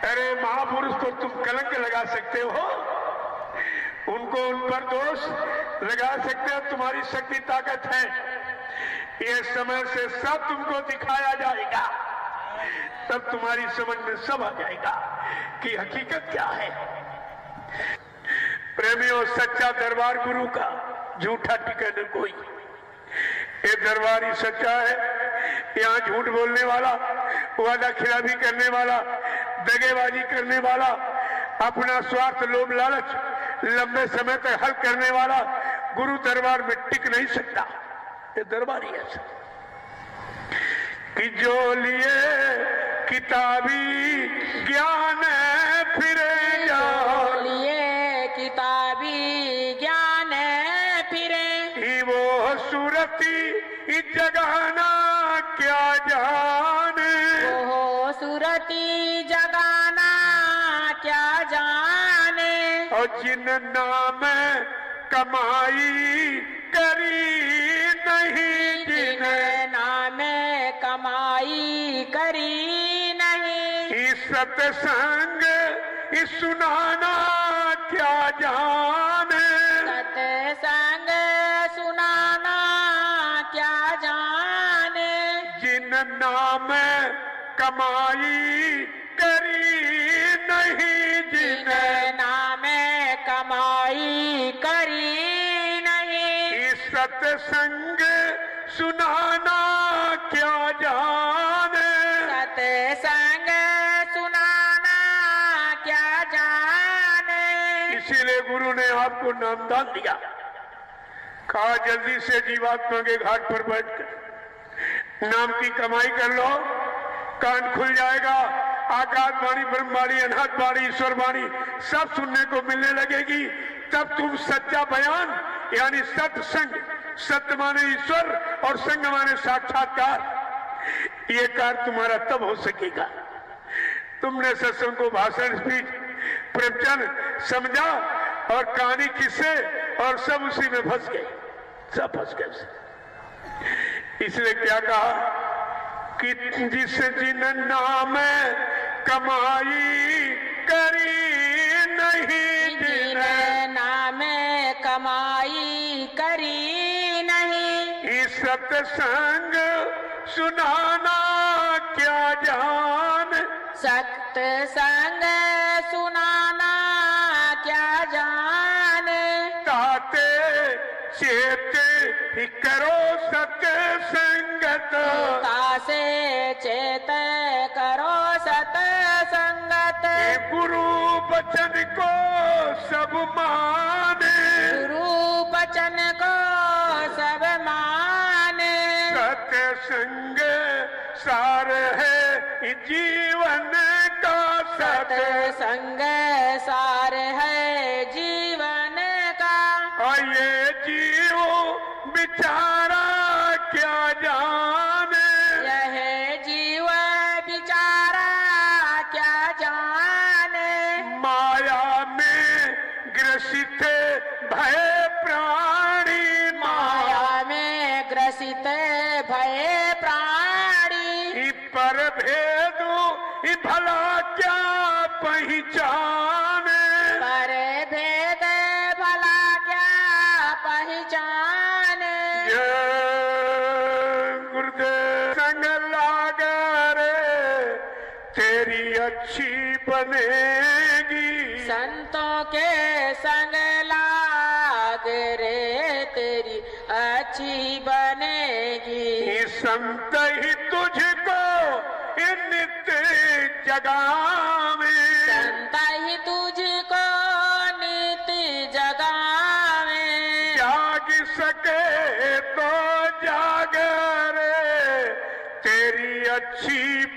Speaker 1: अरे महापुरुष को तुम कलंक लगा सकते हो, उनको उन पर दोष लगा सकते हो, तुम्हारी शक्ति ताकत है। ये समय से सब तुमको दिखाया जाएगा, तब तुम्हारी समझ में सब आ जाएगा कि हकीकत क्या है। प्रेमियों, सच्चा दरबार गुरु का, झूठा ठिकाना कोई। ये दरबार ही सच्चा है। यहाँ झूठ बोलने वाला, वादा खिलाफी करने वाला, दगेबाजी करने वाला, अपना स्वार्थ, लोभ, लालच लंबे समय तक हल करने वाला गुरु दरबार में टिक नहीं सकता। ये दरबार ही ऐसा कि जो लिए किताबी ज्ञान फिरे,
Speaker 2: जो लिए किताबी ज्ञान फिरे,
Speaker 1: ही वो सूरती जगाना क्या जाने,
Speaker 2: वो सूरती जगाना क्या जाने।
Speaker 1: और जिन नाम कमाई करी नहीं, जिन
Speaker 2: नाम कमाई करी नहीं,
Speaker 1: सत्संग सुनाना क्या जाने,
Speaker 2: सत्संग सुनाना क्या जाने।
Speaker 1: जिन नाम कमाई करी नहीं, जिन
Speaker 2: नाम कमाई करी नहीं,
Speaker 1: सत्संग सुनाना क्या जाने,
Speaker 2: सत्संग सुनाना क्या जाने।
Speaker 1: इसीलिए गुरु ने आपको नामदान दिया। कहा जल्दी से जीवात्मा के घाट पर बैठकर नाम की कमाई कर लो, कान खुल जाएगा। आकाश वाणी, ब्रह्मवाणी, अनाथ वाणी, ईश्वर वाणी सब सुनने को मिलने लगेगी। तब तुम सच्चा बयान यानी सत्संग, सत्य माने ईश्वर और संग माने साक्षात्कार, ये कार्य तुम्हारा तब हो सकेगा। तुमने सत्संग को भाषण, स्पीच, प्रवचन समझा और कहानी, किस्से और सब उसी में फंस गए, सब फंस गए। इसलिए क्या कहा कि जिस जिन नाम कमाई करी नहीं, जिन
Speaker 2: नाम कमाई करी नहीं,
Speaker 1: सत्संग सुनाना क्या जान,
Speaker 2: सत्संग सुनाना क्या जाने।
Speaker 1: ताते चेते ही करो सत्संगत,
Speaker 2: तासे चेत करो सत्संगत,
Speaker 1: गुरु वचन को सब माने,
Speaker 2: गुरु वचन को सब माने।
Speaker 1: सत्संग सार है जीवन का,
Speaker 2: सत्संग सार है जीवन का।
Speaker 1: और ये जीव बिचारा क्या जाने,
Speaker 2: यह जीव बिचारा क्या जाने।
Speaker 1: माया में ग्रसित भय प्राणी,
Speaker 2: माया में ग्रसित भय प्राणी,
Speaker 1: पर भेदु भला क्या पहचाने,
Speaker 2: पर भेद भला क्या पहचाने।
Speaker 1: ये गुरुदेव संग लाग रे तेरी अच्छी बनेगी,
Speaker 2: संतों के संग लाग रे तेरी अच्छी बनेगी।
Speaker 1: संत ही तुझको नित्य जगावे,
Speaker 2: संत ही तुझको नीति जगावे।
Speaker 1: जाग सके तो जाग रे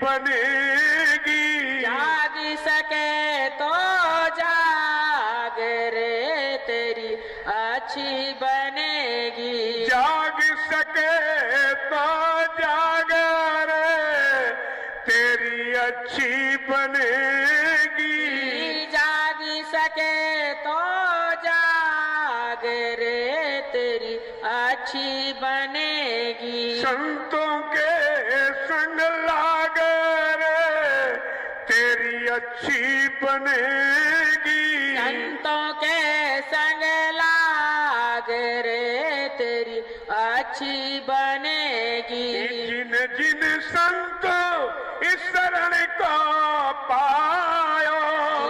Speaker 1: बनेगी।
Speaker 2: जाग सके तो जाग रे तेरी अच्छी बनेगी।
Speaker 1: जाग सके तो जाग रे तेरी अच्छी बनेगी।
Speaker 2: जाग सके तो जाग रे तेरी अच्छी बनेगी।
Speaker 1: संतों के संग लाग रे तेरी अच्छी बनेगी।
Speaker 2: संतों के संग लाग रे तेरी अच्छी बनेगी।
Speaker 1: जिन जिन संत इस शरण को पायो,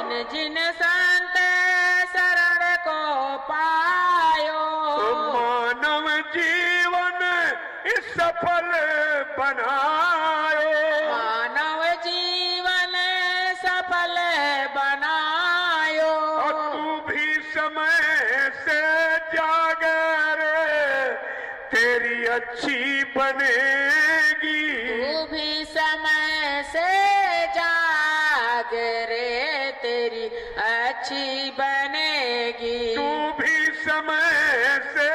Speaker 2: जिन जिन संत शरण को पायो,
Speaker 1: मानव जीवन इस सफल बनायो।
Speaker 2: मानव जीवन सफल बनायो।
Speaker 1: और तू भी समय से जाग रे तेरी अच्छी बनेगी।
Speaker 2: तू भी समय से जाग रे तेरी अच्छी बनेगी।
Speaker 1: तू भी समय से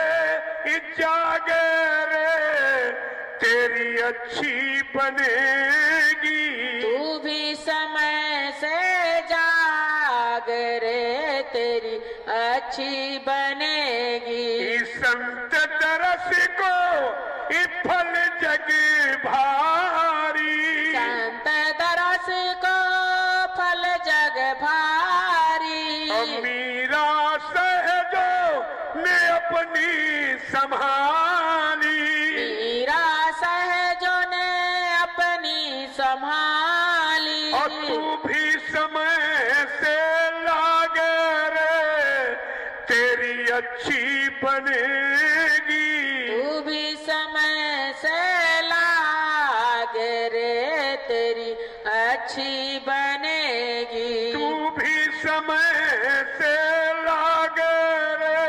Speaker 1: जाग रे तेरी अच्छी बनेगी।
Speaker 2: तू भी समय से जाग रे तेरी अच्छी बनेगी।
Speaker 1: संत तरस को फल जग भारी।
Speaker 2: संत दरस को फल जग भारी।
Speaker 1: मीरा सहजो ने अपनी संभाली।
Speaker 2: मीरा सहजों ने अपनी संभाली।
Speaker 1: और तू भी समय से लाग रे तेरी अच्छी बनेगी।
Speaker 2: तू भी समय से लाग रे तेरी अच्छी बनेगी।
Speaker 1: तू भी समय से लाग रे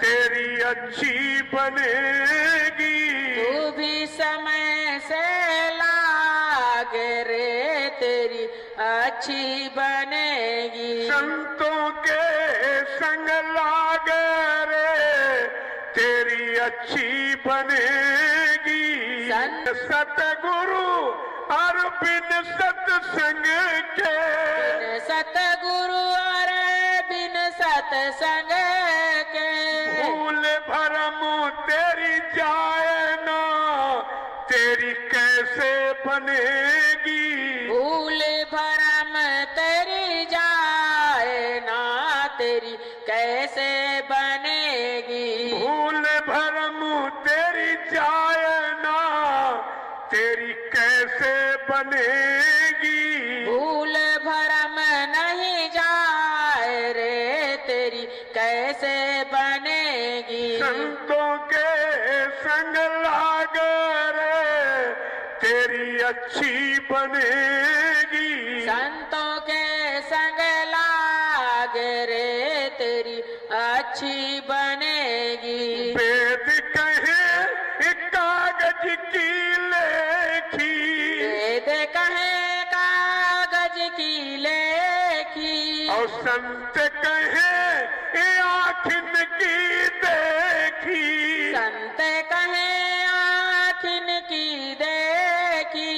Speaker 1: तेरी अच्छी बनेगी।
Speaker 2: तू भी समय से लाग रे तेरी अच्छी बनेगी।
Speaker 1: संतों के संग लाग रे तेरी अच्छी बनेगी। सतगुरु और बिन सत्संग के,
Speaker 2: सतगुरु और बिन सत्संग के,
Speaker 1: भूल भरम तेरी जाए ना तेरी कैसे बनेगी।
Speaker 2: भूल भरम तेरी जाए ना तेरी कैसे बनेगी।
Speaker 1: भूल भरम तेरी जाए ना तेरी कैसे बनेगी।
Speaker 2: भूल भरम नहीं जाए रे तेरी कैसे बनेगी।
Speaker 1: संतों के संग लाग रे तेरी अच्छी बनेगी।
Speaker 2: संतों के संग लाग रे तेरी अच्छी बनेगी।
Speaker 1: वेद कहे कागज की लेखी।
Speaker 2: वेद कहे कागज की लेखी।
Speaker 1: और संत कहे आखिन की देखी।
Speaker 2: संत कहे आखिन की देखी।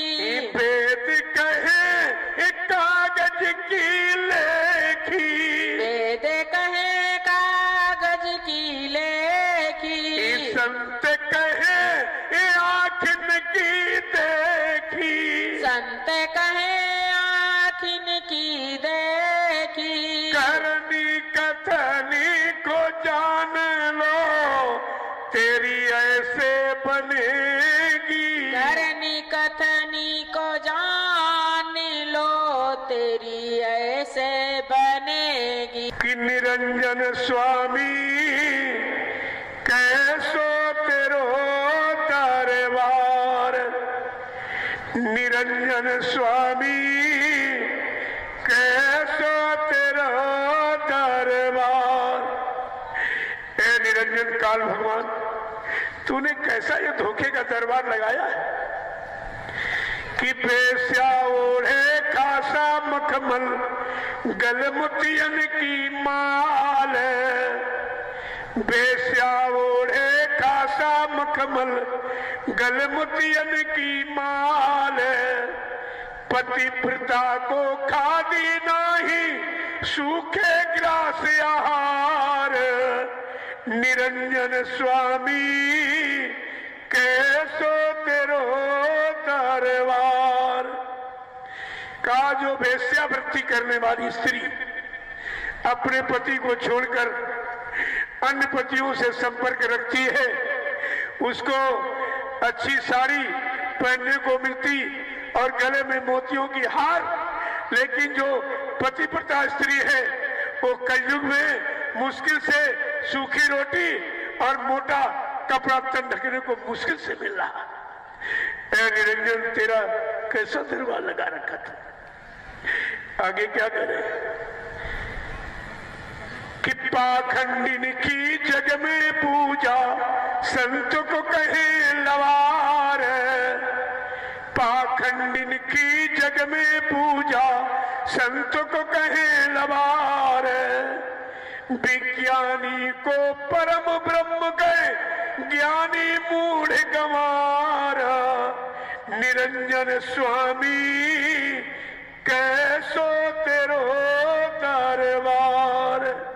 Speaker 1: वेद कहे कागज की लेखी।
Speaker 2: वेद कहे कागज की लेखी।
Speaker 1: संत कहे आखिन की देखी।
Speaker 2: संत कहे आखिन की देखी।
Speaker 1: करनी कथनी को जान लो तेरी ऐसे बनेगी।
Speaker 2: करनी कथनी को जान लो तेरी ऐसे बनेगी।
Speaker 1: कि निरंजन स्वामी कैसो तेरो दरबार। निरंजन स्वामी कैसो तेरो दरबार। ए निरंजन काल भगवान, तूने कैसा ये धोखे का दरबार लगाया है कि बेस्या ओढ़े खासा मखमल गल मोतियन की माल। बेस्या ओढ़े खासा मखमल गल मोतियन की माल। पतिव्रता को खादी नाही सूखे ग्रास आहार। निरंजन स्वामी कैसो तेरो दरबार। का जो वेश्यावृत्ति करने वाली स्त्री अपने पति को छोड़कर अन्य पतियों से संपर्क रखती है, उसको अच्छी साड़ी पहनने को मिलती और गले में मोतियों की हार, लेकिन जो पतिव्रता स्त्री है वो कलयुग में मुश्किल से सूखी रोटी और मोटा कपड़ा तन ढकने को मुश्किल से मिल रहा। निरंजन तेरा कैसा दरबार लगा रखा था, आगे क्या करे। कि पाखंडिन की जग में पूजा संत को कहे लवार। पाखंडिन की जग में पूजा संत को कहे लवार। विज्ञानी को परम ब्रह्म कहे ज्ञानी मूढ़ गंवार। निरंजन स्वामी कैसो तेरो दरबार।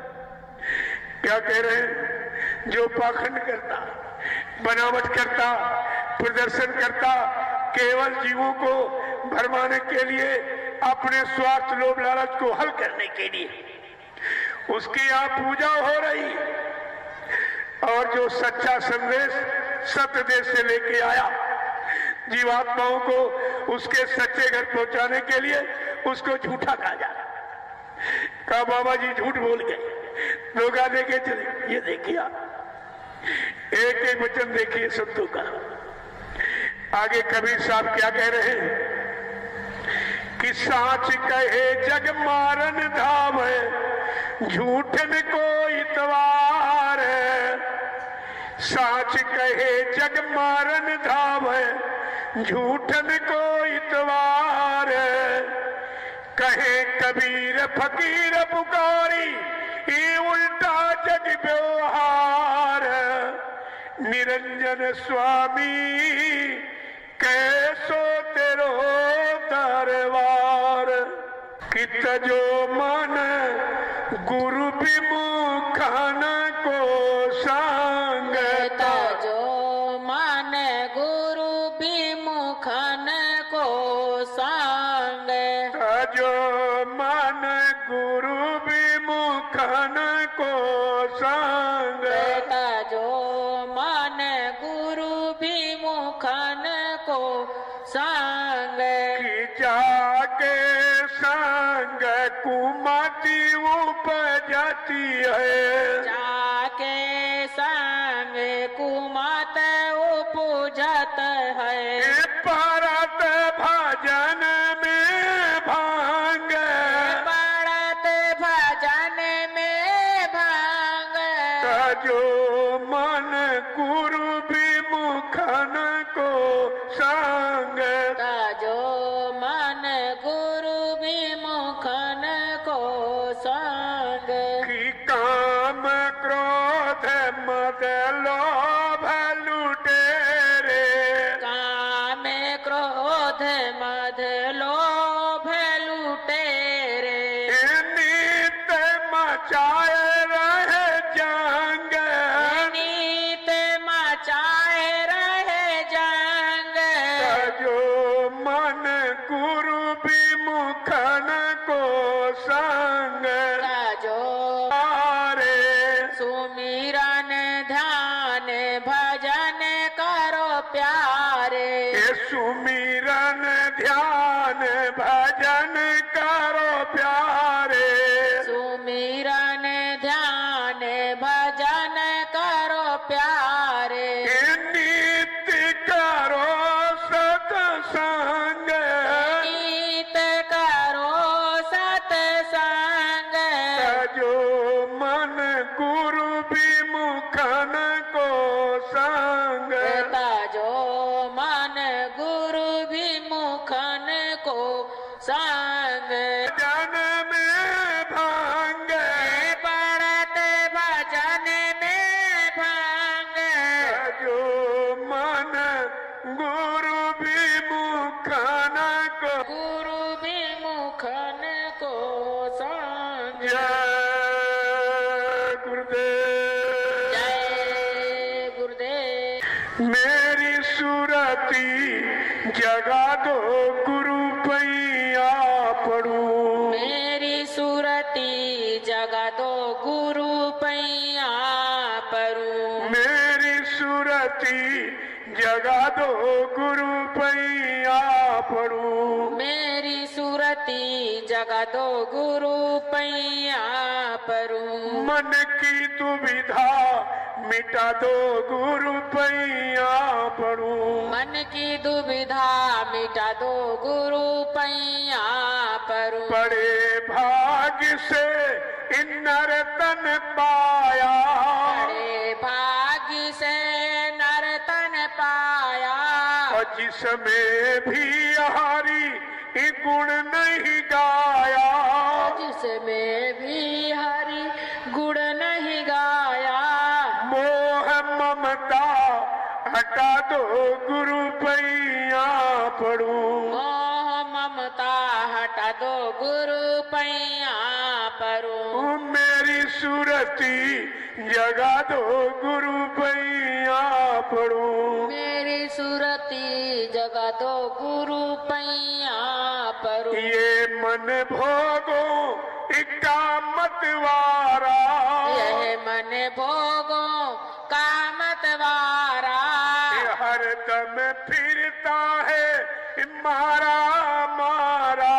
Speaker 1: क्या कह रहे हैं, जो पाखंड करता, बनावट करता, प्रदर्शन करता, केवल जीवों को भरमाने के लिए, अपने स्वार्थ लोभ लालच को हल करने के लिए उसकी यहाँ पूजा हो रही। और जो सच्चा संदेश सत्य देश से लेके आया, जीवात्माओं को उसके सच्चे घर पहुंचाने के लिए उसको झूठा कहा जा रहा। कहा बाबा जी झूठ बोल गए, लोग लेके चले। ये देखिए एक एक वचन देखिए शब्दों का। आगे कबीर साहब क्या कह रहे हैं कि साच कहे जग मारन धावे झूठन को इतवार। साच कहे जग मारन धावे झूठन को इतवार। कहे कबीर फकीर पुकारी ये उल्टा जग व्यवहार। निरंजन स्वामी कैसो तेरो दरबार। कि तजो मन गुरु विमुखन को संग।
Speaker 2: तजो मन गुरु विमुखन को संग।
Speaker 1: तजो मन गुरु विमुखन को संग।
Speaker 2: तजो मन गुरु विमुखन को संग।
Speaker 1: कि जाके संग कुमति उपजती है।
Speaker 2: जाके संग कुमत उपजत है।
Speaker 1: परत भजन में भांग।
Speaker 2: परत भजन में भांग।
Speaker 1: तजो मन गुरु विमुखन को संग।
Speaker 2: तजो मन गुरु विमुखन को संग।
Speaker 1: कि काम क्रोध मद लोभ लुटेरे।
Speaker 2: काम क्रोध मद लोभ लुटेरे।
Speaker 1: नित मचाए रहे जंग।
Speaker 2: नीत मचाए रहे जंग।
Speaker 1: तजो मन गुरु विमुखन को संग।
Speaker 2: तजो
Speaker 1: आरे
Speaker 2: सुमिरन ध्यान भजन करो प्यारे।
Speaker 1: ये सुमिरन ध्यान भजन करो प्यारे।
Speaker 2: सुमिरन ध्यान भजन करो प्यारे।
Speaker 1: ये नित्य करो सत्संग।
Speaker 2: नीत करो सत्संग।
Speaker 1: तजो मन गुरु विमुखन को संग।
Speaker 2: तजो मन गुरु विमुख संग
Speaker 1: जन में भांग
Speaker 2: पड़त भजन में भांग
Speaker 1: जो मन गुरु विमुखन को
Speaker 2: गुरु विमुखन को संग
Speaker 1: जय गुरुदेव
Speaker 2: जय गुरुदेव।
Speaker 1: मेरी सुरती जगा दो गुरु पैया पड़ू
Speaker 2: मेरी सुरती जगा दो गुरु पैया परू
Speaker 1: मेरी सुरती जगा दो गुरु पैया पड़ू
Speaker 2: मेरी सुरती जगा दो गुरु पैया परू
Speaker 1: मन की दुविधा मिटा दो गुरु पैया पड़ू
Speaker 2: मन की दुविधा मिटा दो गुरु पैया परू
Speaker 1: बड़े भाग्य से इन्नर तन पाया
Speaker 2: बड़े भाग्य से नर्तन पाया
Speaker 1: और जिसमें भी हरि गुण नहीं गाया
Speaker 2: जिसमें भी हरि गुण नहीं गाया
Speaker 1: मोह ममता हटा दो गुरु पैया पड़ू
Speaker 2: मोह ममता हटा दो गुरु पैया परू
Speaker 1: मेरी सुरती जगा दो गुरु पैया पड़ू
Speaker 2: मेरी सुरती जगा दो गुरु पैया परू
Speaker 1: ये मन भोगो इक्का मतवारा
Speaker 2: यह मन भोगो कामतवारा
Speaker 1: हर दम फिरता है मारा मारा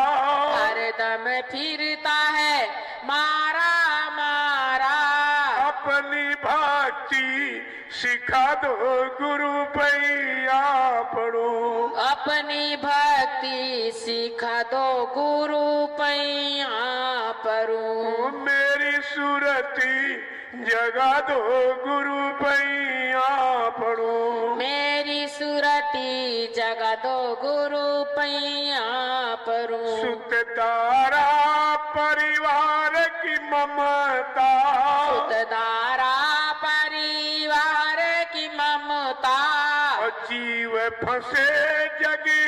Speaker 2: हरदम फिरता है मारा मारा
Speaker 1: अपनी भक्ति सिखा दो गुरु पैया पड़ो
Speaker 2: अपनी भक्ति सिखा दो गुरु पैया परू
Speaker 1: मेरी सुरती जगा दो गुरु पैया पड़ो
Speaker 2: मेरी सुरती जगा दो गुरु पैया परू
Speaker 1: सुतदारा परिवार की ममता
Speaker 2: सुतदारा परिवार की ममता
Speaker 1: और जीव फंसे जगी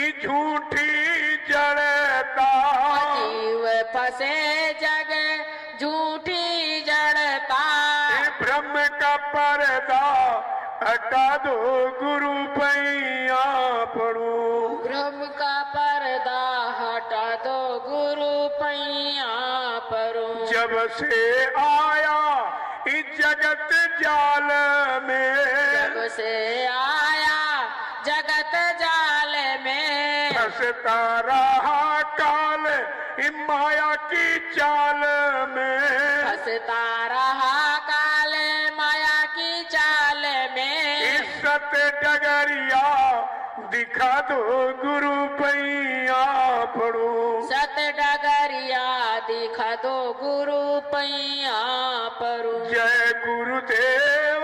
Speaker 1: ई झूठी जड़ता
Speaker 2: जीव फंसे जग झूठी जड़ता
Speaker 1: ये ब्रह्म का पर्दा हटा दो गुरु पैया पड़ो
Speaker 2: ब्रह्म का पर्दा हटा दो गुरु पैया परू
Speaker 1: जब से आया इस जगत जाल में
Speaker 2: जब से आया जगत जाल में
Speaker 1: फंसता रहा काल इन माया की चाल में
Speaker 2: फंसता रहा काल माया की चाल में
Speaker 1: इज्जत डगरिया दिखा दो गुरु पैया पड़ो
Speaker 2: सत डगरिया दिखा दो गुरु पैया परू
Speaker 1: जय गुरुदेव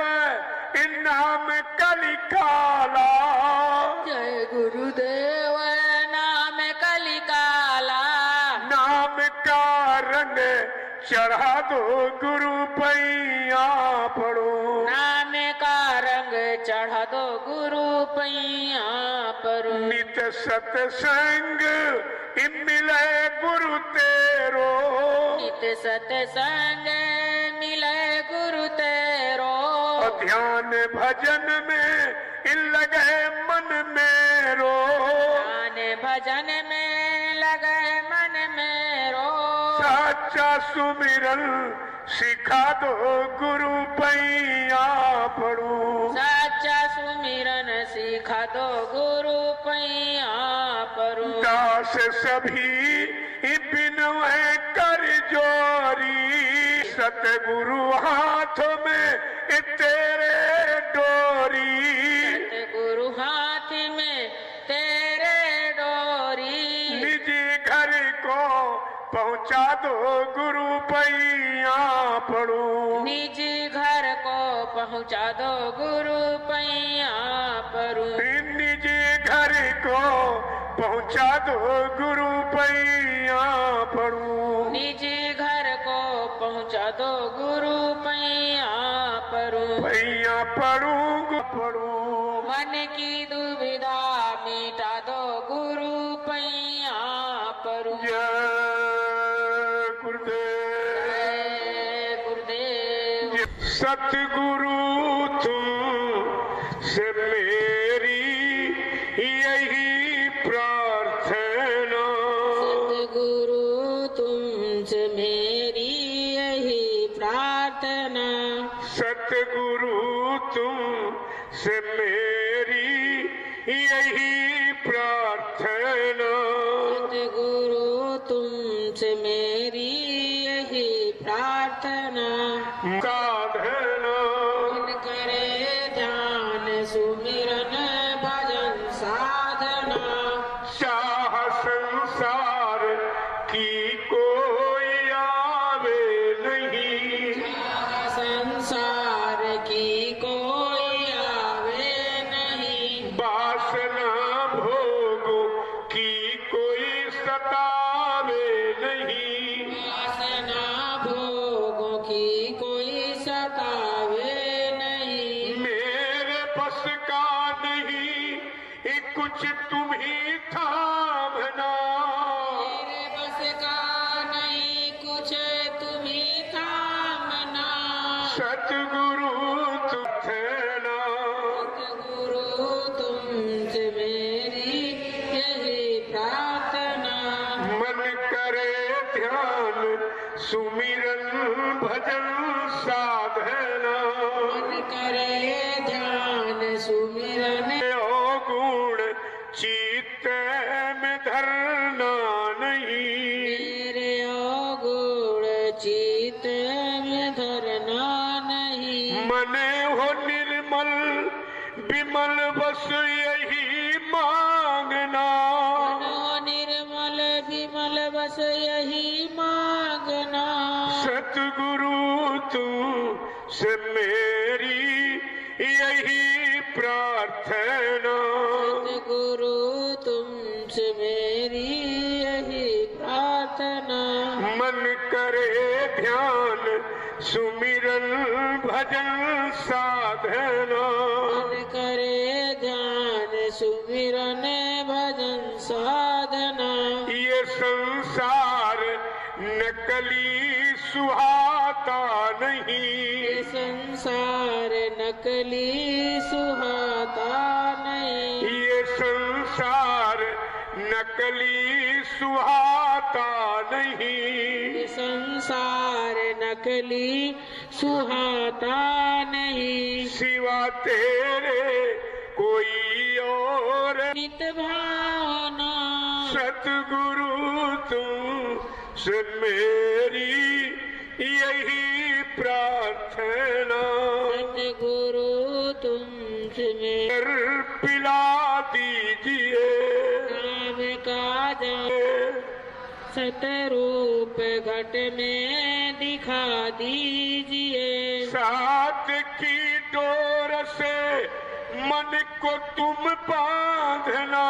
Speaker 1: इन नाम कलिकाला
Speaker 2: जय गुरुदेव नाम कलिकाला
Speaker 1: नाम का रंग चढ़ा दो गुरु पैया पड़ो
Speaker 2: नाम का रंग चढ़ा दो गुरु पैया परू
Speaker 1: नित सत्संग मिले गुरु तेरो
Speaker 2: नित सत्संग मिले गुरु तेरो
Speaker 1: और ध्यान भजन में लगे मन मेरो
Speaker 2: ध्यान भजन में लगे मन मेरो
Speaker 1: सच्चा सुमिरन सिखा दो गुरु पैया पड़ो
Speaker 2: सच्चा सुमिरन सिखा दो गुरु पैया परू
Speaker 1: दास सभी बिनवे कर जोरी सतगुरु हाथों में तेरे डोरी
Speaker 2: गुरु हाथ में तेरे डोरी
Speaker 1: निज घर को पहुंचा दो गुरु पैया पड़ो
Speaker 2: निज घर को पहुंचा दो गुरु पैया परू
Speaker 1: निज घर को पहुंचा दो गुरु पैया पड़ू।
Speaker 2: निज घर को पहुंचा दो गुरु पैया परू।
Speaker 1: पैया पड़ू पड़ू।
Speaker 2: मन की दुविधा मिटा दो गुरु पैया परू।
Speaker 1: जय गुरुदेव।
Speaker 2: जय गुरुदेव।
Speaker 1: सतगुरु तुम से मेरी यही प्रार्थना।
Speaker 2: सतगुरु तुमसे मेरी यही प्रार्थना।
Speaker 1: सतगुरु तुम से मेरी यही प्रार्थना।
Speaker 2: सतगुरु तुमसे मेरी यही प्रार्थना।
Speaker 1: साधना
Speaker 2: मन करे ध्यान सुमिरन भजन साधना।
Speaker 1: चाह संसार की कोई आवे नहीं।
Speaker 2: संसार की कोई आवे नहीं।
Speaker 1: वासना भोगों की कोई सतावे नहीं।
Speaker 2: वासना भोगों की कोई सतावे नहीं।
Speaker 1: मेरे बस का नहीं कुछ तुम ही थामना।
Speaker 2: मेरे बस का नहीं कुछ तुम ही थामना।
Speaker 1: सतगुरु तुम थे ना।
Speaker 2: सतगुरु तुमसे मेरी यही प्रार्थना।
Speaker 1: मन करे ध्यान सुमिरन भजन साधना।
Speaker 2: मन करे ध्यान सुमिरन।
Speaker 1: गुण चित्त में धरना नहीं।
Speaker 2: मेरे गुण चित में धरना नहीं।
Speaker 1: मन हो निर्मल विमल बस यही मांगना।
Speaker 2: मन निर्मल विमल बस यही मांगना।
Speaker 1: सतगुरु तुम से मेरी यही प्रार्थना।
Speaker 2: सतगुरु तुमसे मेरी यही प्रार्थना।
Speaker 1: मन करे ध्यान सुमिरन भजन साधना।
Speaker 2: मन करे ध्यान सुमिरन भजन साधना।
Speaker 1: ये संसार नकली सुहाता नहीं।
Speaker 2: संसार नकली सुहाता नहीं।
Speaker 1: ये संसार नकली सुहाता नहीं।
Speaker 2: संसार नकली सुहाता नहीं।
Speaker 1: सिवा तेरे कोई और
Speaker 2: नित भावना।
Speaker 1: सतगुरु तुम से मेरी यही प्रार्थना।
Speaker 2: सतगुरु तुमसे मेरे
Speaker 1: पिला दीजिए
Speaker 2: नाम का जाप सतरूप घट में दिखा दीजिए।
Speaker 1: साथ की डोर से मन को तुम बांधना।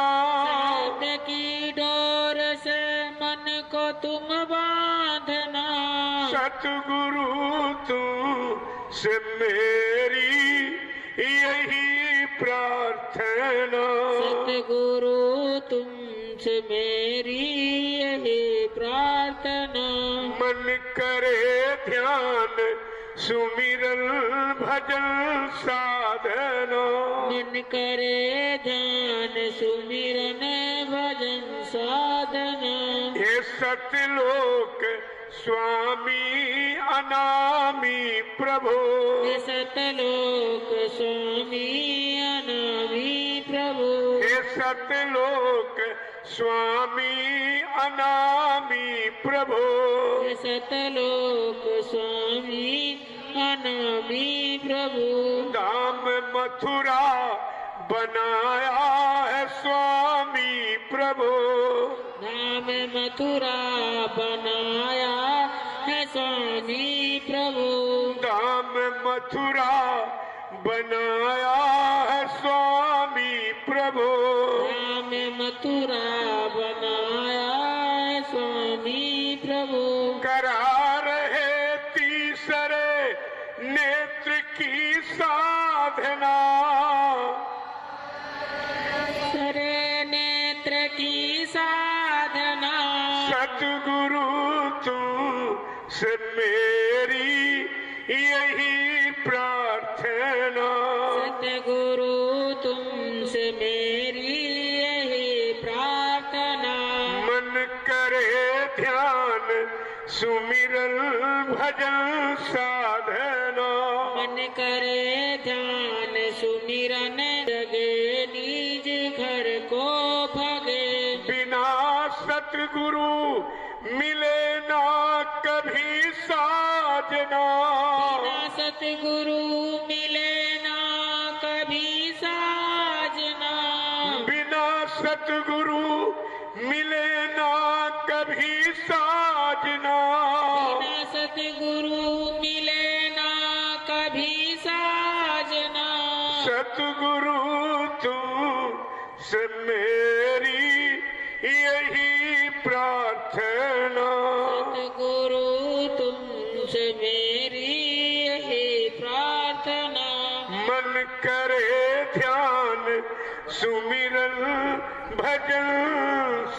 Speaker 2: साथ की डोर से मन को तुम बांधना।
Speaker 1: सतगुरु तुम से मेरी यही प्रार्थना।
Speaker 2: सतगुरु तुमसे मेरी यही प्रार्थना।
Speaker 1: मन करे ध्यान सुमिरन भजन साधना।
Speaker 2: मन करे ध्यान सुमिरन भजन साधना।
Speaker 1: ये सतलोक स्वामी अनामी प्रभु।
Speaker 2: हे सतलोक स्वामी अनामी प्रभु।
Speaker 1: हे सतलोक स्वामी अनामी प्रभु।
Speaker 2: हे सतलोक स्वामी अनामी प्रभु।
Speaker 1: धाम मथुरा बनाया है स्वामी प्रभु।
Speaker 2: नाम मथुरा बनाया है स्वामी प्रभु।
Speaker 1: धाम मथुरा बनाया है स्वामी प्रभु।
Speaker 2: नाम मथुरा बुरा बनाया स्वामी प्रभु।
Speaker 1: करा रहे तीसरे नेत्र की साधना,
Speaker 2: सरे नेत्र की साधना।
Speaker 1: सतगुरु तुमसे मेरी यही प्रार्थना,
Speaker 2: सतगुरु तुमसे मेरी यही प्रार्थना।
Speaker 1: मन करे ध्यान सुमिरन भजन साधना,
Speaker 2: मन करे ध्यान सुमिरन जगे निज घर को भगे।
Speaker 1: बिना सतगुरु मिले ना कभी साजना,
Speaker 2: बिना सतगुरु मिले ना कभी साजना।
Speaker 1: बिना सतगुरु मिले ना कभी साजना,
Speaker 2: बिना सतगुरु मिले ना कभी साजना।
Speaker 1: सतगुरु तुमसे मेरी यही प्रार्थना,
Speaker 2: सतगुरु तुमसे मेरी यही प्रार्थना।
Speaker 1: मन करे ध्यान सुमिरन भजन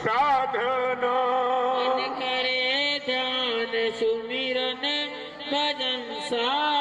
Speaker 1: साधना,
Speaker 2: मन करे ध्यान सुमिरन भजन सा